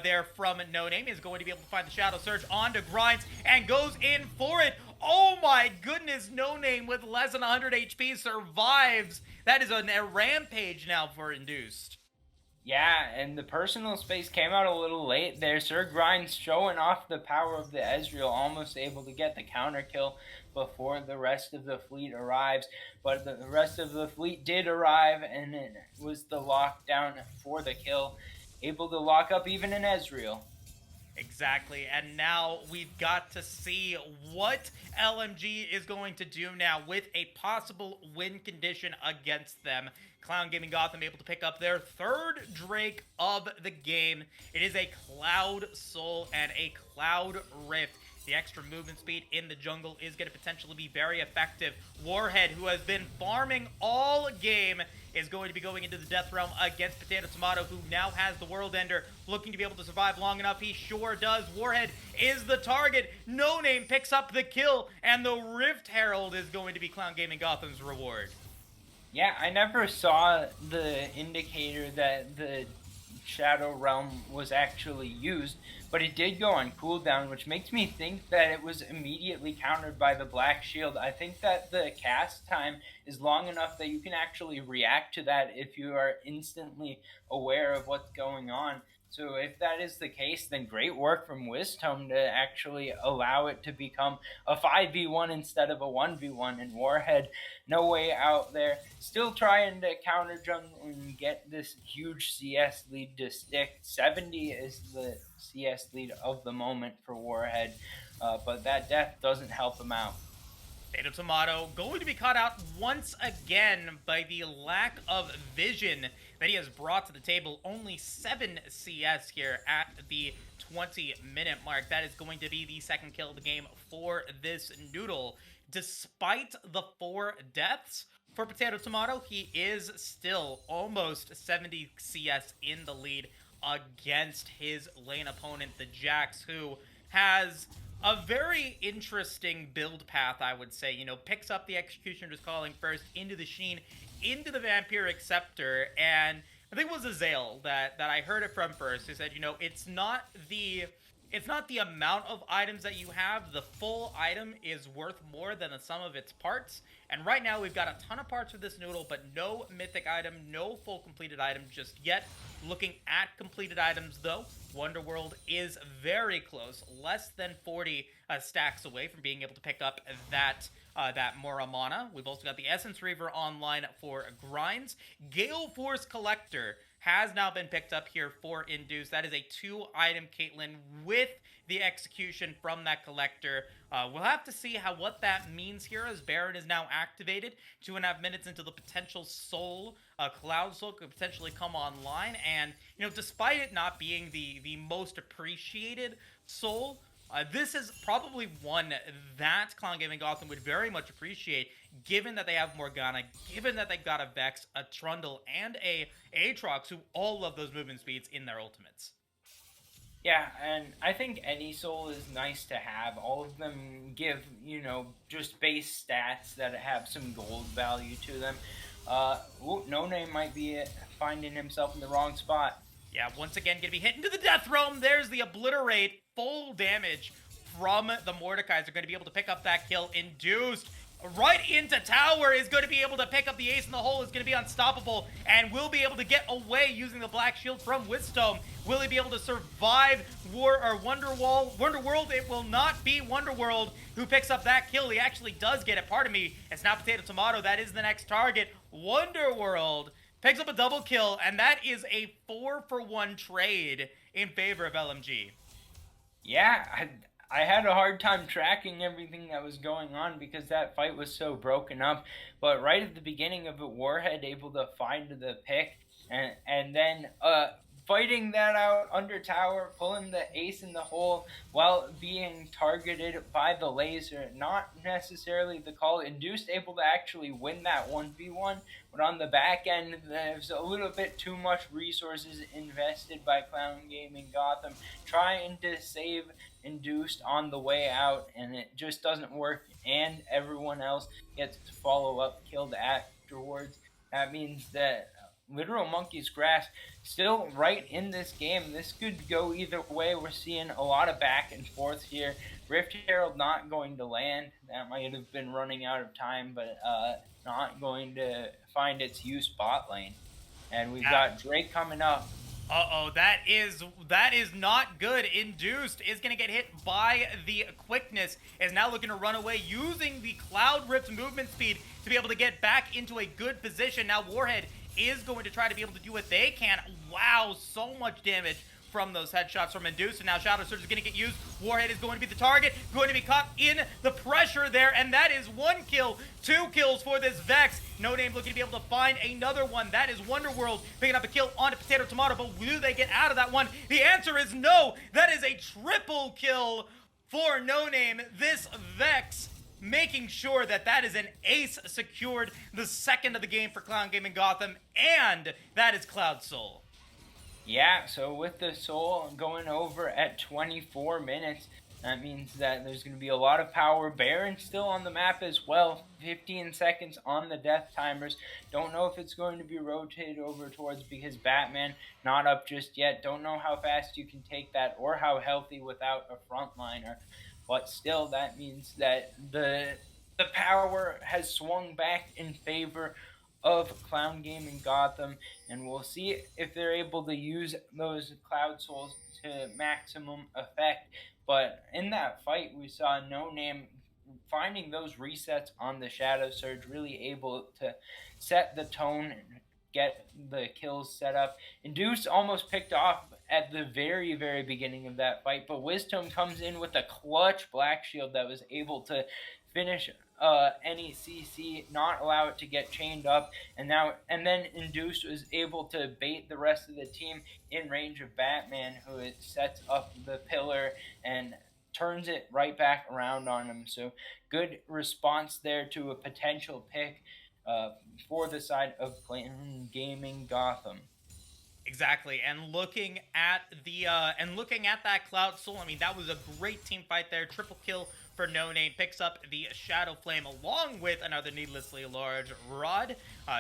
there from No Name is going to be able to find the Shadow Surge onto Grinds and goes in for it. Oh my goodness, No Name with less than 100 HP survives. That is a rampage now for Induced. Yeah, and the personal space came out a little late there. Sir Grinds showing off the power of the Ezreal, almost able to get the counter kill before the rest of the fleet arrives. But the rest of the fleet did arrive, and it was the lockdown for the kill. Able to lock up even an Ezreal. Exactly, and now we've got to see what LMG is going to do now with a possible win condition against them. Clown Gaming Gotham able to pick up their third Drake of the game. It is a Cloud Soul and a Cloud Rift. The extra movement speed in the jungle is going to potentially be very effective. Warhead, who has been farming all game, is going to be going into the Death Realm against Potato Tomato, who now has the World Ender, looking to be able to survive long enough. He sure does. Warhead is the target. No Name picks up the kill, and the Rift Herald is going to be Clown Gaming Gotham's reward. Yeah, I never saw the indicator that the Shadow Realm was actually used, but it did go on cooldown, which makes me think that it was immediately countered by the Black Shield. I think that the cast time is long enough that you can actually react to that if you are instantly aware of what's going on. So if that is the case, then great work from Wisdom to actually allow it to become a 5v1 instead of a 1v1. And Warhead, no way out there, still trying to counter jungle and get this huge CS lead to stick. 70 is the CS lead of the moment for Warhead, but that death doesn't help him out. Potato Tomato going to be caught out once again by the lack of vision that he has brought to the table. Only 7 CS here at the 20-minute mark. That is going to be the second kill of the game for this Noodle. Despite the 4 deaths for Potato Tomato, he is still almost 70 CS in the lead against his lane opponent, the Jax, who has a very interesting build path, I would say. You know, picks up the Executioner's Calling first, into the Sheen, into the Vampiric Scepter, and I think it was Azael that I heard it from first, who said, you know, it's not the amount of items that you have. The full item is worth more than the sum of its parts. And right now we've got a ton of parts for this Noodle, but no mythic item, no full completed item just yet. Looking at completed items though, Wonderworld is very close, less than 40 stacks away from being able to pick up that Mora Mana. We've also got the Essence Reaver online for grinds. Gale Force Collector has now been picked up here for Induce. That is a 2-item Caitlyn with the execution from that collector. We'll have to see what that means here as Baron is now activated. 2.5 minutes into the potential Soul, Cloud Soul could potentially come online. And, you know, despite it not being the most appreciated Soul, this is probably one that Clown Gaming Gotham would very much appreciate, given that they have Morgana, given that they've got a Vex, a Trundle, and a Aatrox, who all love those movement speeds in their ultimates. Yeah, and I think any soul is nice to have. All of them give, you know, just base stats that have some gold value to them. No Name might be finding himself in the wrong spot. Yeah, once again, going to be hit into the Death Realm. There's the Obliterate. Full damage from the Mordekais. Are going to be able to pick up that kill. Induced right into tower, is going to be able to pick up the ace in the hole, is going to be unstoppable, and will be able to get away using the Black Shield from Withstone. Will he be able to survive Wonderworld? It will not be Wonderworld who picks up that kill. He actually does get it. Pardon me. It's not Potato Tomato. That is the next target. Wonderworld picks up a double kill, and that is a 4-for-1 trade in favor of LMG. Yeah, I had a hard time tracking everything that was going on because that fight was so broken up. But right at the beginning of it, Warhead able to find the pick, and then fighting that out under tower, pulling the ace in the hole while being targeted by the laser. Not necessarily the call. Induced able to actually win that 1v1, but on the back end, there's a little bit too much resources invested by Clown Gaming Gotham, trying to save Induced on the way out, and it just doesn't work, and everyone else gets to follow up, killed afterwards. That means that Literal Monkey's Grass still right in this game. This could go either way. We're seeing a lot of back and forth here. Rift Herald not going to land. That might have been running out of time, but not going to find its use bot lane. And we've got Drake coming up. Uh-oh, that is not good. Induced is going to get hit by the quickness, is now looking to run away using the Cloud Rift movement speed to be able to get back into a good position. Now Warhead is going to try to be able to do what they can. Wow, so much damage from those headshots from Induce, and now Shadow Surge is going to get used. Warhead is going to be the target, going to be caught in the pressure there, and that is 1 kill, 2 kills for this Vex. No Name looking to be able to find another one. That is Wonderworld picking up a kill onto Potato Tomato, but do they get out of that one? The answer is no. That is a triple kill for No Name. This Vex making sure that that is an ace secured, the second of the game for Clown Gaming Gotham, and that is Cloud Soul. Yeah, so with the Soul going over at 24 minutes, that means that there's going to be a lot of power. Baron still on the map as well. 15 seconds on the death timers. Don't know if it's going to be rotated over towards because Batman not up just yet. Don't know how fast you can take that or how healthy without a frontliner. But still, that means that the power has swung back in favor of Clown Gaming Gotham, and we'll see if they're able to use those Cloud Souls to maximum effect. But in that fight, we saw No Name finding those resets on the Shadow Surge, really able to set the tone and get the kills set up. Induce almost picked off at the very, very beginning of that fight, but Wisdom comes in with a clutch Black Shield that was able to finish any CC, not allow it to get chained up, and then Induce was able to bait the rest of the team in range of Batman, who sets up the pillar and turns it right back around on him. So good response there to a potential pick for the side of Clown Gaming Gotham. Exactly, and looking at that Cloud Soul, I mean, that was a great team fight there. Triple kill for No Name, picks up the Shadow Flame along with another needlessly large rod.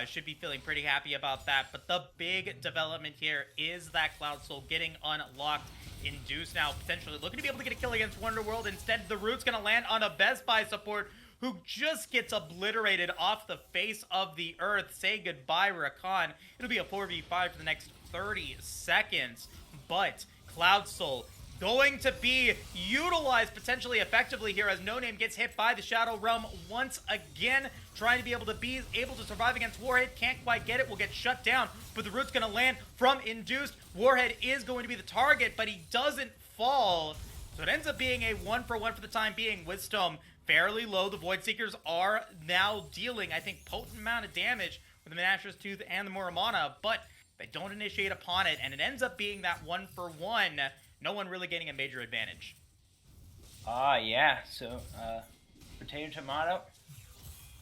Should be feeling pretty happy about that. But the big development here is that Cloud Soul getting unlocked. Induce now potentially looking to be able to get a kill against Wonderworld. Instead, the root's going to land on a Best Buy support who just gets obliterated off the face of the earth. Say goodbye, Rakan. It'll be a 4v5 for the next 30 seconds. But Cloud Soul going to be utilized potentially effectively here as No Name gets hit by the Shadow Realm once again, trying to be able to survive against Warhead. Can't quite get it, will get shut down, but the root's going to land from Induced. Warhead is going to be the target, but he doesn't fall, so it ends up being a 1-for-1 for the time being. Wisdom fairly low. The Void Seekers are now dealing, I think, potent amount of damage with the Menacer's Tooth and the Muramana, but they don't initiate upon it, and it ends up being that 1-for-1. No one really getting a major advantage. Yeah, so Potato Tomato.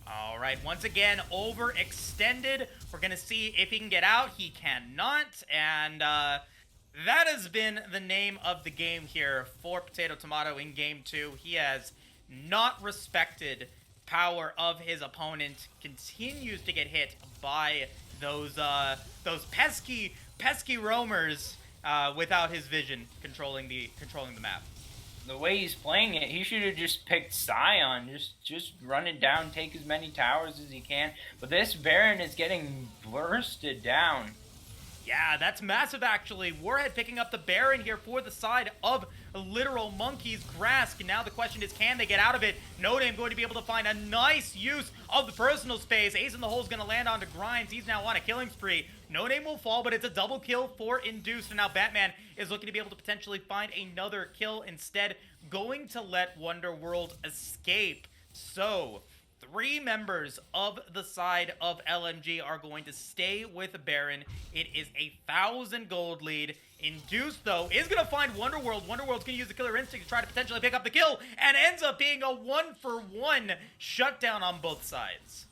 All right, once again, overextended. We're going to see if he can get out. He cannot, and that has been the name of the game here for Potato Tomato in Game 2. He has not respected power of his opponent, continues to get hit by those pesky roamers without his vision controlling the map. The way he's playing it, he should have just picked Scion. Just run it down, take as many towers as he can. But this Baron is getting bursted down. Yeah, that's massive, actually. Warhead picking up the Baron here for the side of Literal Monkey's Grasp. Now the question is, can they get out of it? No Name going to be able to find a nice use of the personal space. Ace in the Hole is going to land onto Grinds. He's now on a killing spree. No Name will fall, but it's a double kill for Induced. And now Batman is looking to be able to potentially find another kill. Instead, going to let Wonderworld escape. So 3 members of the side of LMG are going to stay with Baron. It is 1,000 gold lead. Induced, though, is going to find Wonderworld. Wonderworld's going to use the Killer Instinct to try to potentially pick up the kill, and ends up being a 1-for-1 shutdown on both sides.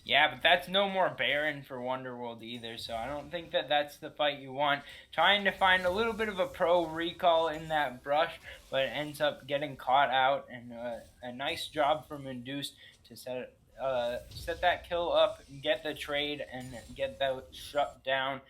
Yeah, but that's no more Baron for Wonderworld either, so I don't think that that's the fight you want. Trying to find a little bit of a pro recall in that brush, but it ends up getting caught out, and a nice job from Induced to set that kill up, get the trade, and get that shut down.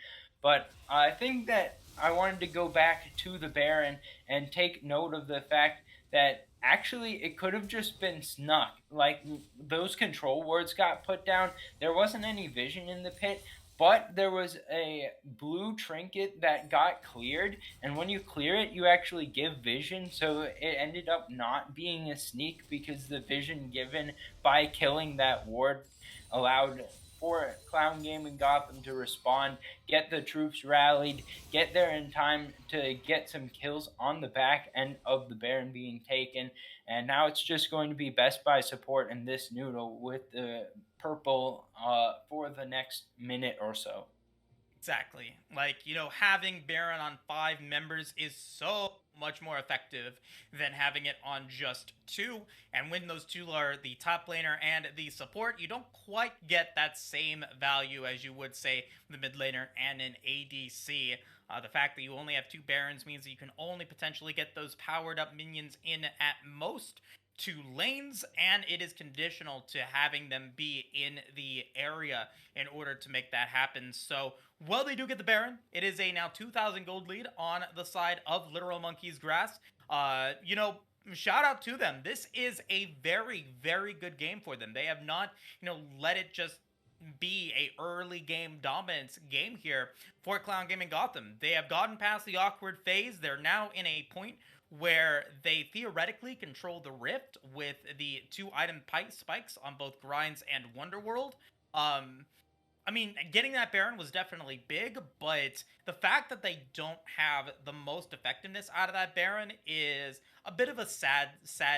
But I think that I wanted to go back to the Baron and take note of the fact that actually it could have just been snuck. Like, those control wards got put down. There wasn't any vision in the pit, but there was a blue trinket that got cleared, and when you clear it, you actually give vision, so it ended up not being a sneak because the vision given by killing that ward allowed for Clown Gaming Gotham to respond, get the troops rallied, get there in time to get some kills on the back end of the Baron being taken. And now it's just going to be Best Buy support and this noodle with the purple for the next minute or so. Exactly. Like, having Baron on 5 members is so much more effective than having it on just two. And when those two are the top laner and the support, you don't quite get that same value as you would, say, the mid laner and an ADC. The fact that you only have 2 Barons means that you can only potentially get those powered up minions in at most 2 lanes, and it is conditional to having them be in the area in order to make that happen. So, while they do get the Baron, it is a now 2,000 gold lead on the side of Literal Monkey's Grass. Shout out to them. This is a very, very good game for them. They have not, let it just be a early game dominance game here for Clown Gaming Gotham. They have gotten past the awkward phase. They're now in a point where they theoretically control the Rift with the 2 item spikes on both Grinds and Wonderworld. Getting that Baron was definitely big, but the fact that they don't have the most effectiveness out of that Baron is a bit of a sad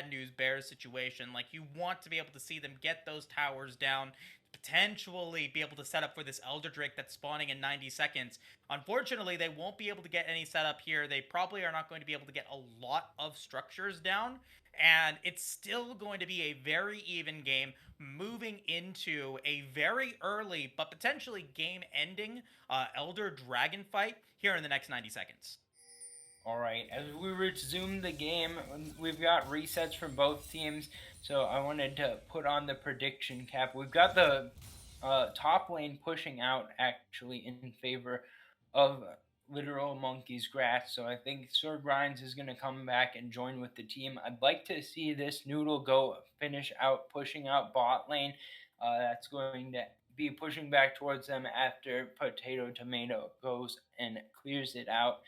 news bears situation. Like, you want to be able to see them get those towers down, potentially be able to set up for this Elder Drake that's spawning in 90 seconds. Unfortunately, they won't be able to get any setup here. They probably are not going to be able to get a lot of structures down, and it's still going to be a very even game moving into a very early but potentially game-ending Elder Dragon fight here in the next 90 seconds. All right, as we resume the game, we've got resets from both teams, so I wanted to put on the prediction cap. We've got the top lane pushing out, actually, in favor of Literal Monkey's Grass, so I think Sir Grinds is going to come back and join with the team. I'd like to see this Noodle go finish out, pushing out bot lane. That's going to be pushing back towards them after Potato Tomato goes and clears it out.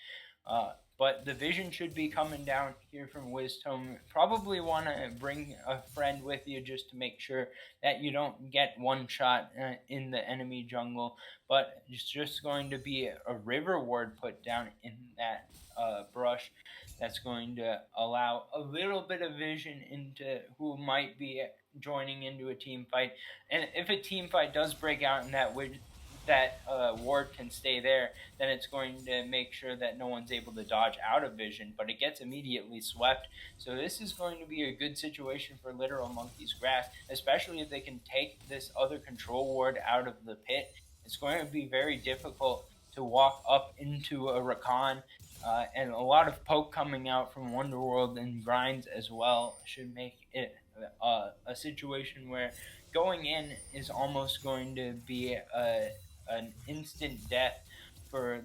But the vision should be coming down here from Wisdom. Probably want to bring a friend with you just to make sure that you don't get one shot in the enemy jungle. But it's just going to be a river ward put down in that brush that's going to allow a little bit of vision into who might be joining into a team fight. And if a team fight does break out in that ward can stay there, then it's going to make sure that no one's able to dodge out of vision, but it gets immediately swept. So this is going to be a good situation for Literal Monkey's Grass, especially if they can take this other control ward out of the pit. It's going to be very difficult to walk up into a Rakan, and a lot of poke coming out from Wonderworld and Grinds as well should make it a situation where going in is almost going to be an instant death for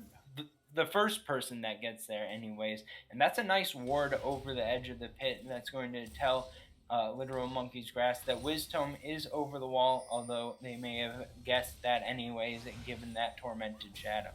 the first person that gets there anyways. And that's a nice ward over the edge of the pit that's going to tell Literal Monkey's Grass that Wisdom is over the wall, although they may have guessed that anyways given that tormented shadow.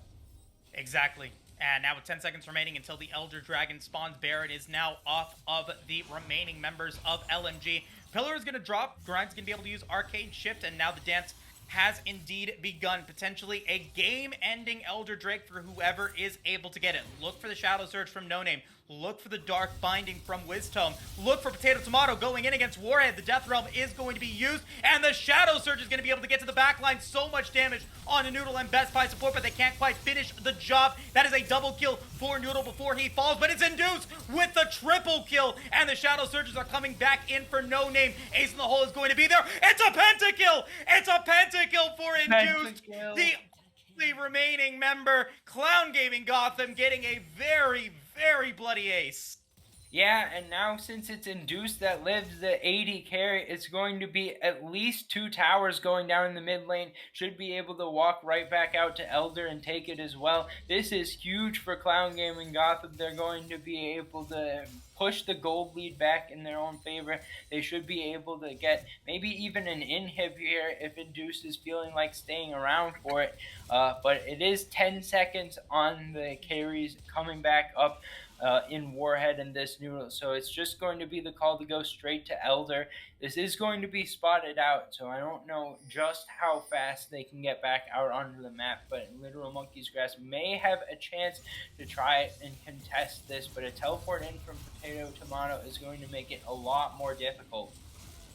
Exactly. And now with 10 seconds remaining until the Elder Dragon spawns, Baron is now off of the remaining members of LMG. Pillar is going to drop. Grind's going to be able to use Arcade Shift, and now the dance has indeed begun. Potentially a game-ending Elder Drake for whoever is able to get it. Look for the Shadow Surge from No Name. Look for the Dark Binding from Wisdom. Look for Potato Tomato going in against Warhead. The Death Realm is going to be used, and the Shadow Surge is going to be able to get to the backline. So much damage on a Noodle and Best Buy support, but they can't quite finish the job. That is a double kill for Noodle before he falls, but it's Induced with the triple kill, and the Shadow Surges are coming back in for No Name. Ace in the hole is going to be there. It's a pentakill! It's a pentakill for Induced! The remaining member, Clown Gaming Gotham, getting a very, very bloody ace. Yeah, and now since it's Induced that lives the 80 carry, it's going to be at least 2 towers going down in the mid lane. Should be able to walk right back out to Elder and take it as well. This is huge for Clown Gaming Gotham. They're going to be able to push the gold lead back in their own favor. They should be able to get maybe even an inhib here if Induced is feeling like staying around for it. But it is 10 seconds on the carries coming back up. in Warhead and this Noodle. So it's just going to be the call to go straight to Elder. This is going to be spotted out, so I don't know just how fast they can get back out onto the map, but Literal Monkey's Grass may have a chance to try and contest this, but a teleport in from Potato Tomato is going to make it a lot more difficult.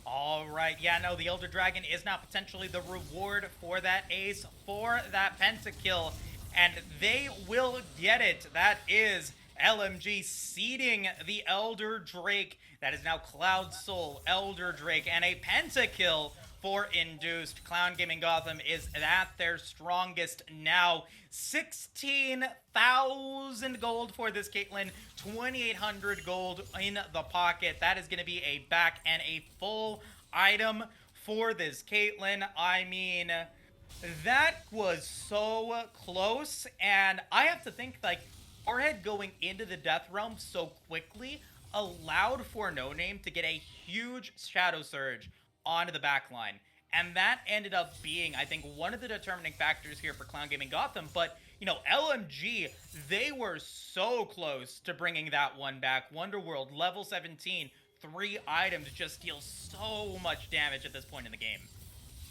All right, yeah, no, the Elder Dragon is now potentially the reward for that ace, for that pentakill, and they will get it. That is LMG seeding the Elder Drake. That is now Cloud Soul, Elder Drake, and a pentakill for Induced. Clown Gaming Gotham is at their strongest now. 16,000 gold for this Caitlyn, 2,800 gold in the pocket. That is going to be a back and a full item for this Caitlyn. I mean, that was so close, and I have to think, like, Warhead going into the Death Realm so quickly allowed for No Name to get a huge Shadow Surge onto the back line. And that ended up being, I think, one of the determining factors here for Clown Gaming Gotham. But, LMG, they were so close to bringing that one back. Wonderworld, level 17, 3 items just deal so much damage at this point in the game.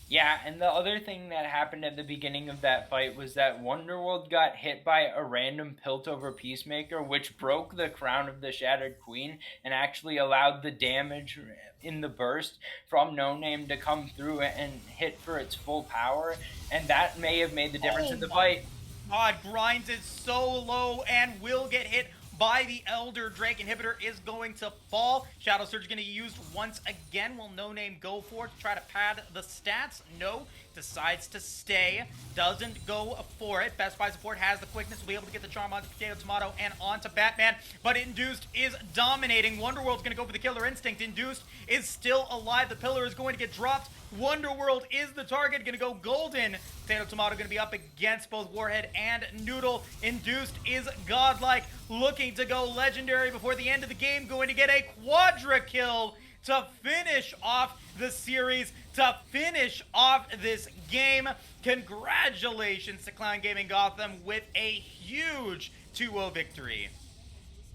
Yeah, and the other thing that happened at the beginning of that fight was that Wonderworld got hit by a random Piltover Peacemaker, which broke the crown of the Shattered Queen and actually allowed the damage in the burst from No Name to come through and hit for its full power, and that may have made the difference in the fight. God, Grinds is so low and will get hit by the Elder Drake. Inhibitor is going to fall. Shadow Surge is going to be used once again. Will No Name go for it to try to pad the stats? No. Decides to stay. Doesn't go for it. Best Buy support has the quickness to be able to get the charm onto Potato Tomato and onto Batman. But Induced is dominating. Wonderworld's going to go for the Killer Instinct. Induced is still alive. The pillar is going to get dropped. Wonderworld is the target. Going to go golden. Potato Tomato going to be up against both Warhead and Noodle. Induced is godlike. Looking to go legendary before the end of the game. Going to get a quadra kill to finish off the series, to finish off this game. Congratulations to Clown Gaming Gotham with a huge 2-0 victory.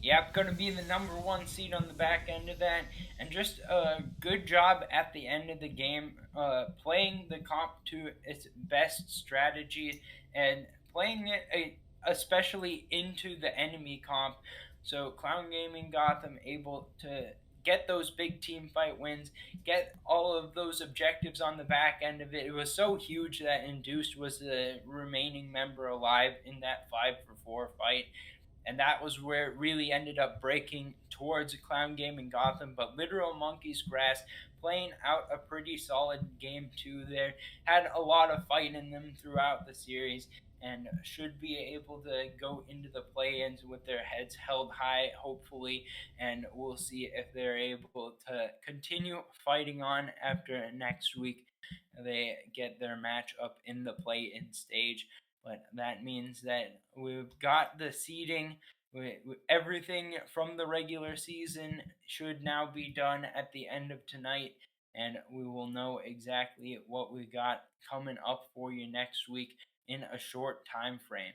Yep, going to be the #1 seed on the back end of that, and just a good job at the end of the game, playing the comp to its best strategy and playing it especially into the enemy comp. So Clown Gaming Gotham able to get those big team fight wins, get all of those objectives on the back end of it. It was so huge that Induced was the remaining member alive in that 5-for-4 fight, and that was where it really ended up breaking towards a Clown Gaming Gotham. But Literal Monkey's Grass playing out a pretty solid game too there, had a lot of fight in them throughout the series, and should be able to go into the play-ins with their heads held high, hopefully, and we'll see if they're able to continue fighting on after next week they get their match up in the play-in stage. But that means that we've got the seeding. Everything from the regular season should now be done at the end of tonight, and we will know exactly what we got coming up for you next week in a short time frame.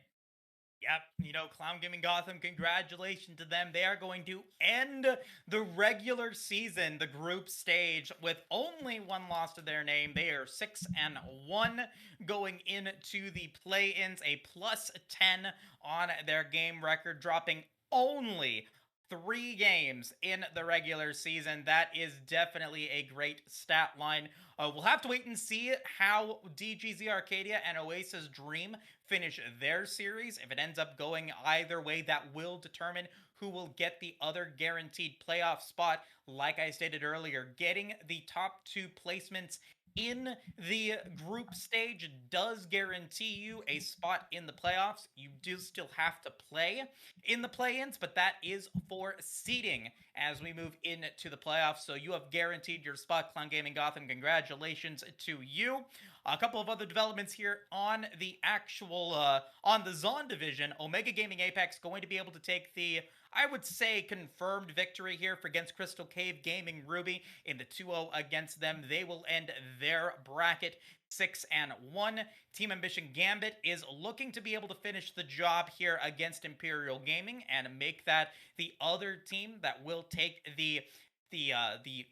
Yep, Clown Gaming Gotham, congratulations to them. They are going to end the regular season, the group stage, with only one loss to their name. They are 6-1 going into the play-ins, a +10 on their game record, dropping only 3 games in the regular season. That is definitely a great stat line. We'll have to wait and see how DGZ Arcadia and Oasis Dream finish their series. If it ends up going either way, that will determine who will get the other guaranteed playoff spot. Like I stated earlier, getting the top 2 placements in the group stage does guarantee you a spot in the playoffs. You do still have to play in the play-ins, but that is for seeding as we move into the playoffs. So you have guaranteed your spot, Clown Gaming Gotham. Congratulations to you. A couple of other developments here on the actual on the Zon division. Omega Gaming Apex going to be able to take the, I would say, confirmed victory here for against Crystal Cave Gaming Ruby in the 2-0 against them. They will end their bracket 6-1. Team Ambition Gambit is looking to be able to finish the job here against Imperial Gaming and make that the other team that will take the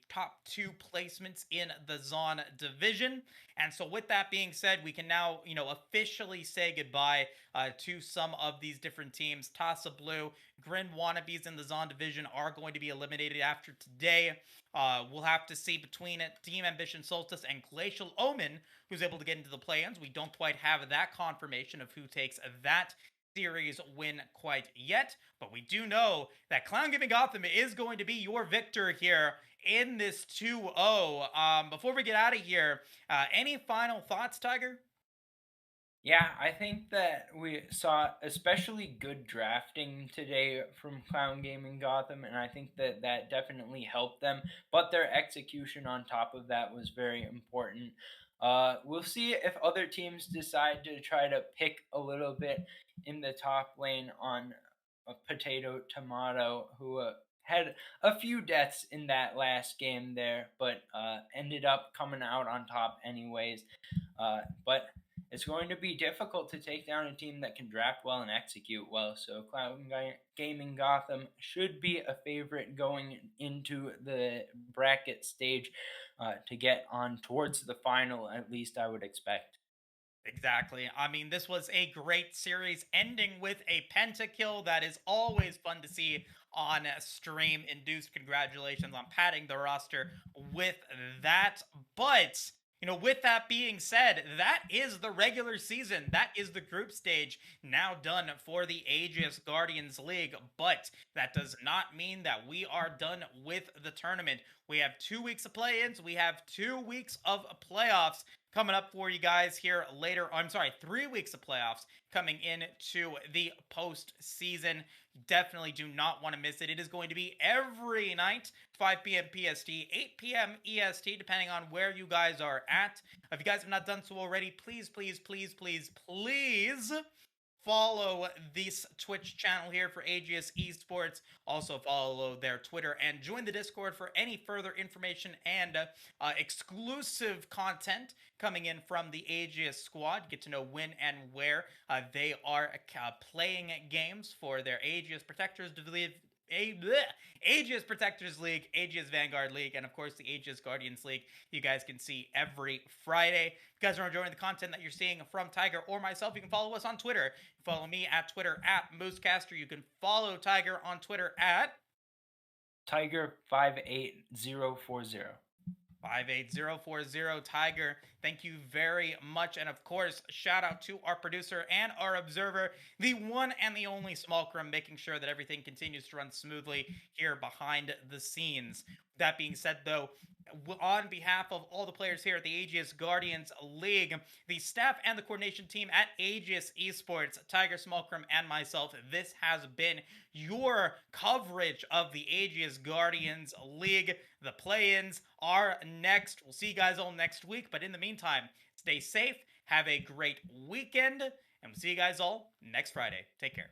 top two placements in the Zon division. And so, with that being said, we can now officially say goodbye to some of these different teams. Tasa Blue, Grin Wannabes in the Zon division are going to be eliminated after today. We'll have to see between Team Ambition Solstice and Glacial Omen who's able to get into the play-ins. We don't quite have that confirmation of who takes that series win quite yet, but we do know that Clown Giving Gotham is going to be your victor here in this 2-0. Before we get out of here, any final thoughts, Tiger? Yeah, I think that we saw especially good drafting today from Clown Gaming Gotham, and I think that that definitely helped them. But their execution on top of that was very important. We'll see if other teams decide to try to pick a little bit in the top lane on Potato Tomato, who had a few deaths in that last game there, but ended up coming out on top anyways. But it's going to be difficult to take down a team that can draft well and execute well. So Cloud Gaming Gotham should be a favorite going into the bracket stage to get on towards the final, at least I would expect. Exactly. I mean, this was a great series ending with a pentakill. That is always fun to see on stream. Induced congratulations on padding the roster with that. But, with that being said, that is the regular season. That is the group stage now done for the Aegis Guardians League. But that does not mean that we are done with the tournament. We have 2 weeks of play-ins. We have 2 weeks of playoffs coming up for you guys here later. I'm sorry, 3 weeks of playoffs coming into the postseason. Definitely do not want to miss it. It is going to be every night, 5 p.m. PST, 8 p.m. EST, depending on where you guys are at. If you guys have not done so already, please, please, please, please, please follow this Twitch channel here for Aegis Esports. Also follow their Twitter and join the Discord for any further information and exclusive content coming in from the Aegis squad. Get to know when and where they are playing games for their Aegis Protectors Aegis Protectors League, Aegis Vanguard League, and of course the Aegis Guardians League. You guys can see every Friday. If you guys are enjoying the content that you're seeing from Tiger or myself, you can follow us on Twitter. Follow me at Twitter at Moosecaster. You can follow Tiger on Twitter at Tiger58040. 58040 Tiger. Thank you very much. And of course, shout out to our producer and our observer, the one and the only Smallcrum, making sure that everything continues to run smoothly here behind the scenes. That being said, though, on behalf of all the players here at the Aegis Guardians League, the staff and the coordination team at Aegis Esports, Tiger, Smallcrum, and myself, this has been your coverage of the Aegis Guardians League. The play-ins are next. We'll see you guys all next week, but in the meantime, stay safe, have a great weekend, and we'll see you guys all next Friday. Take care.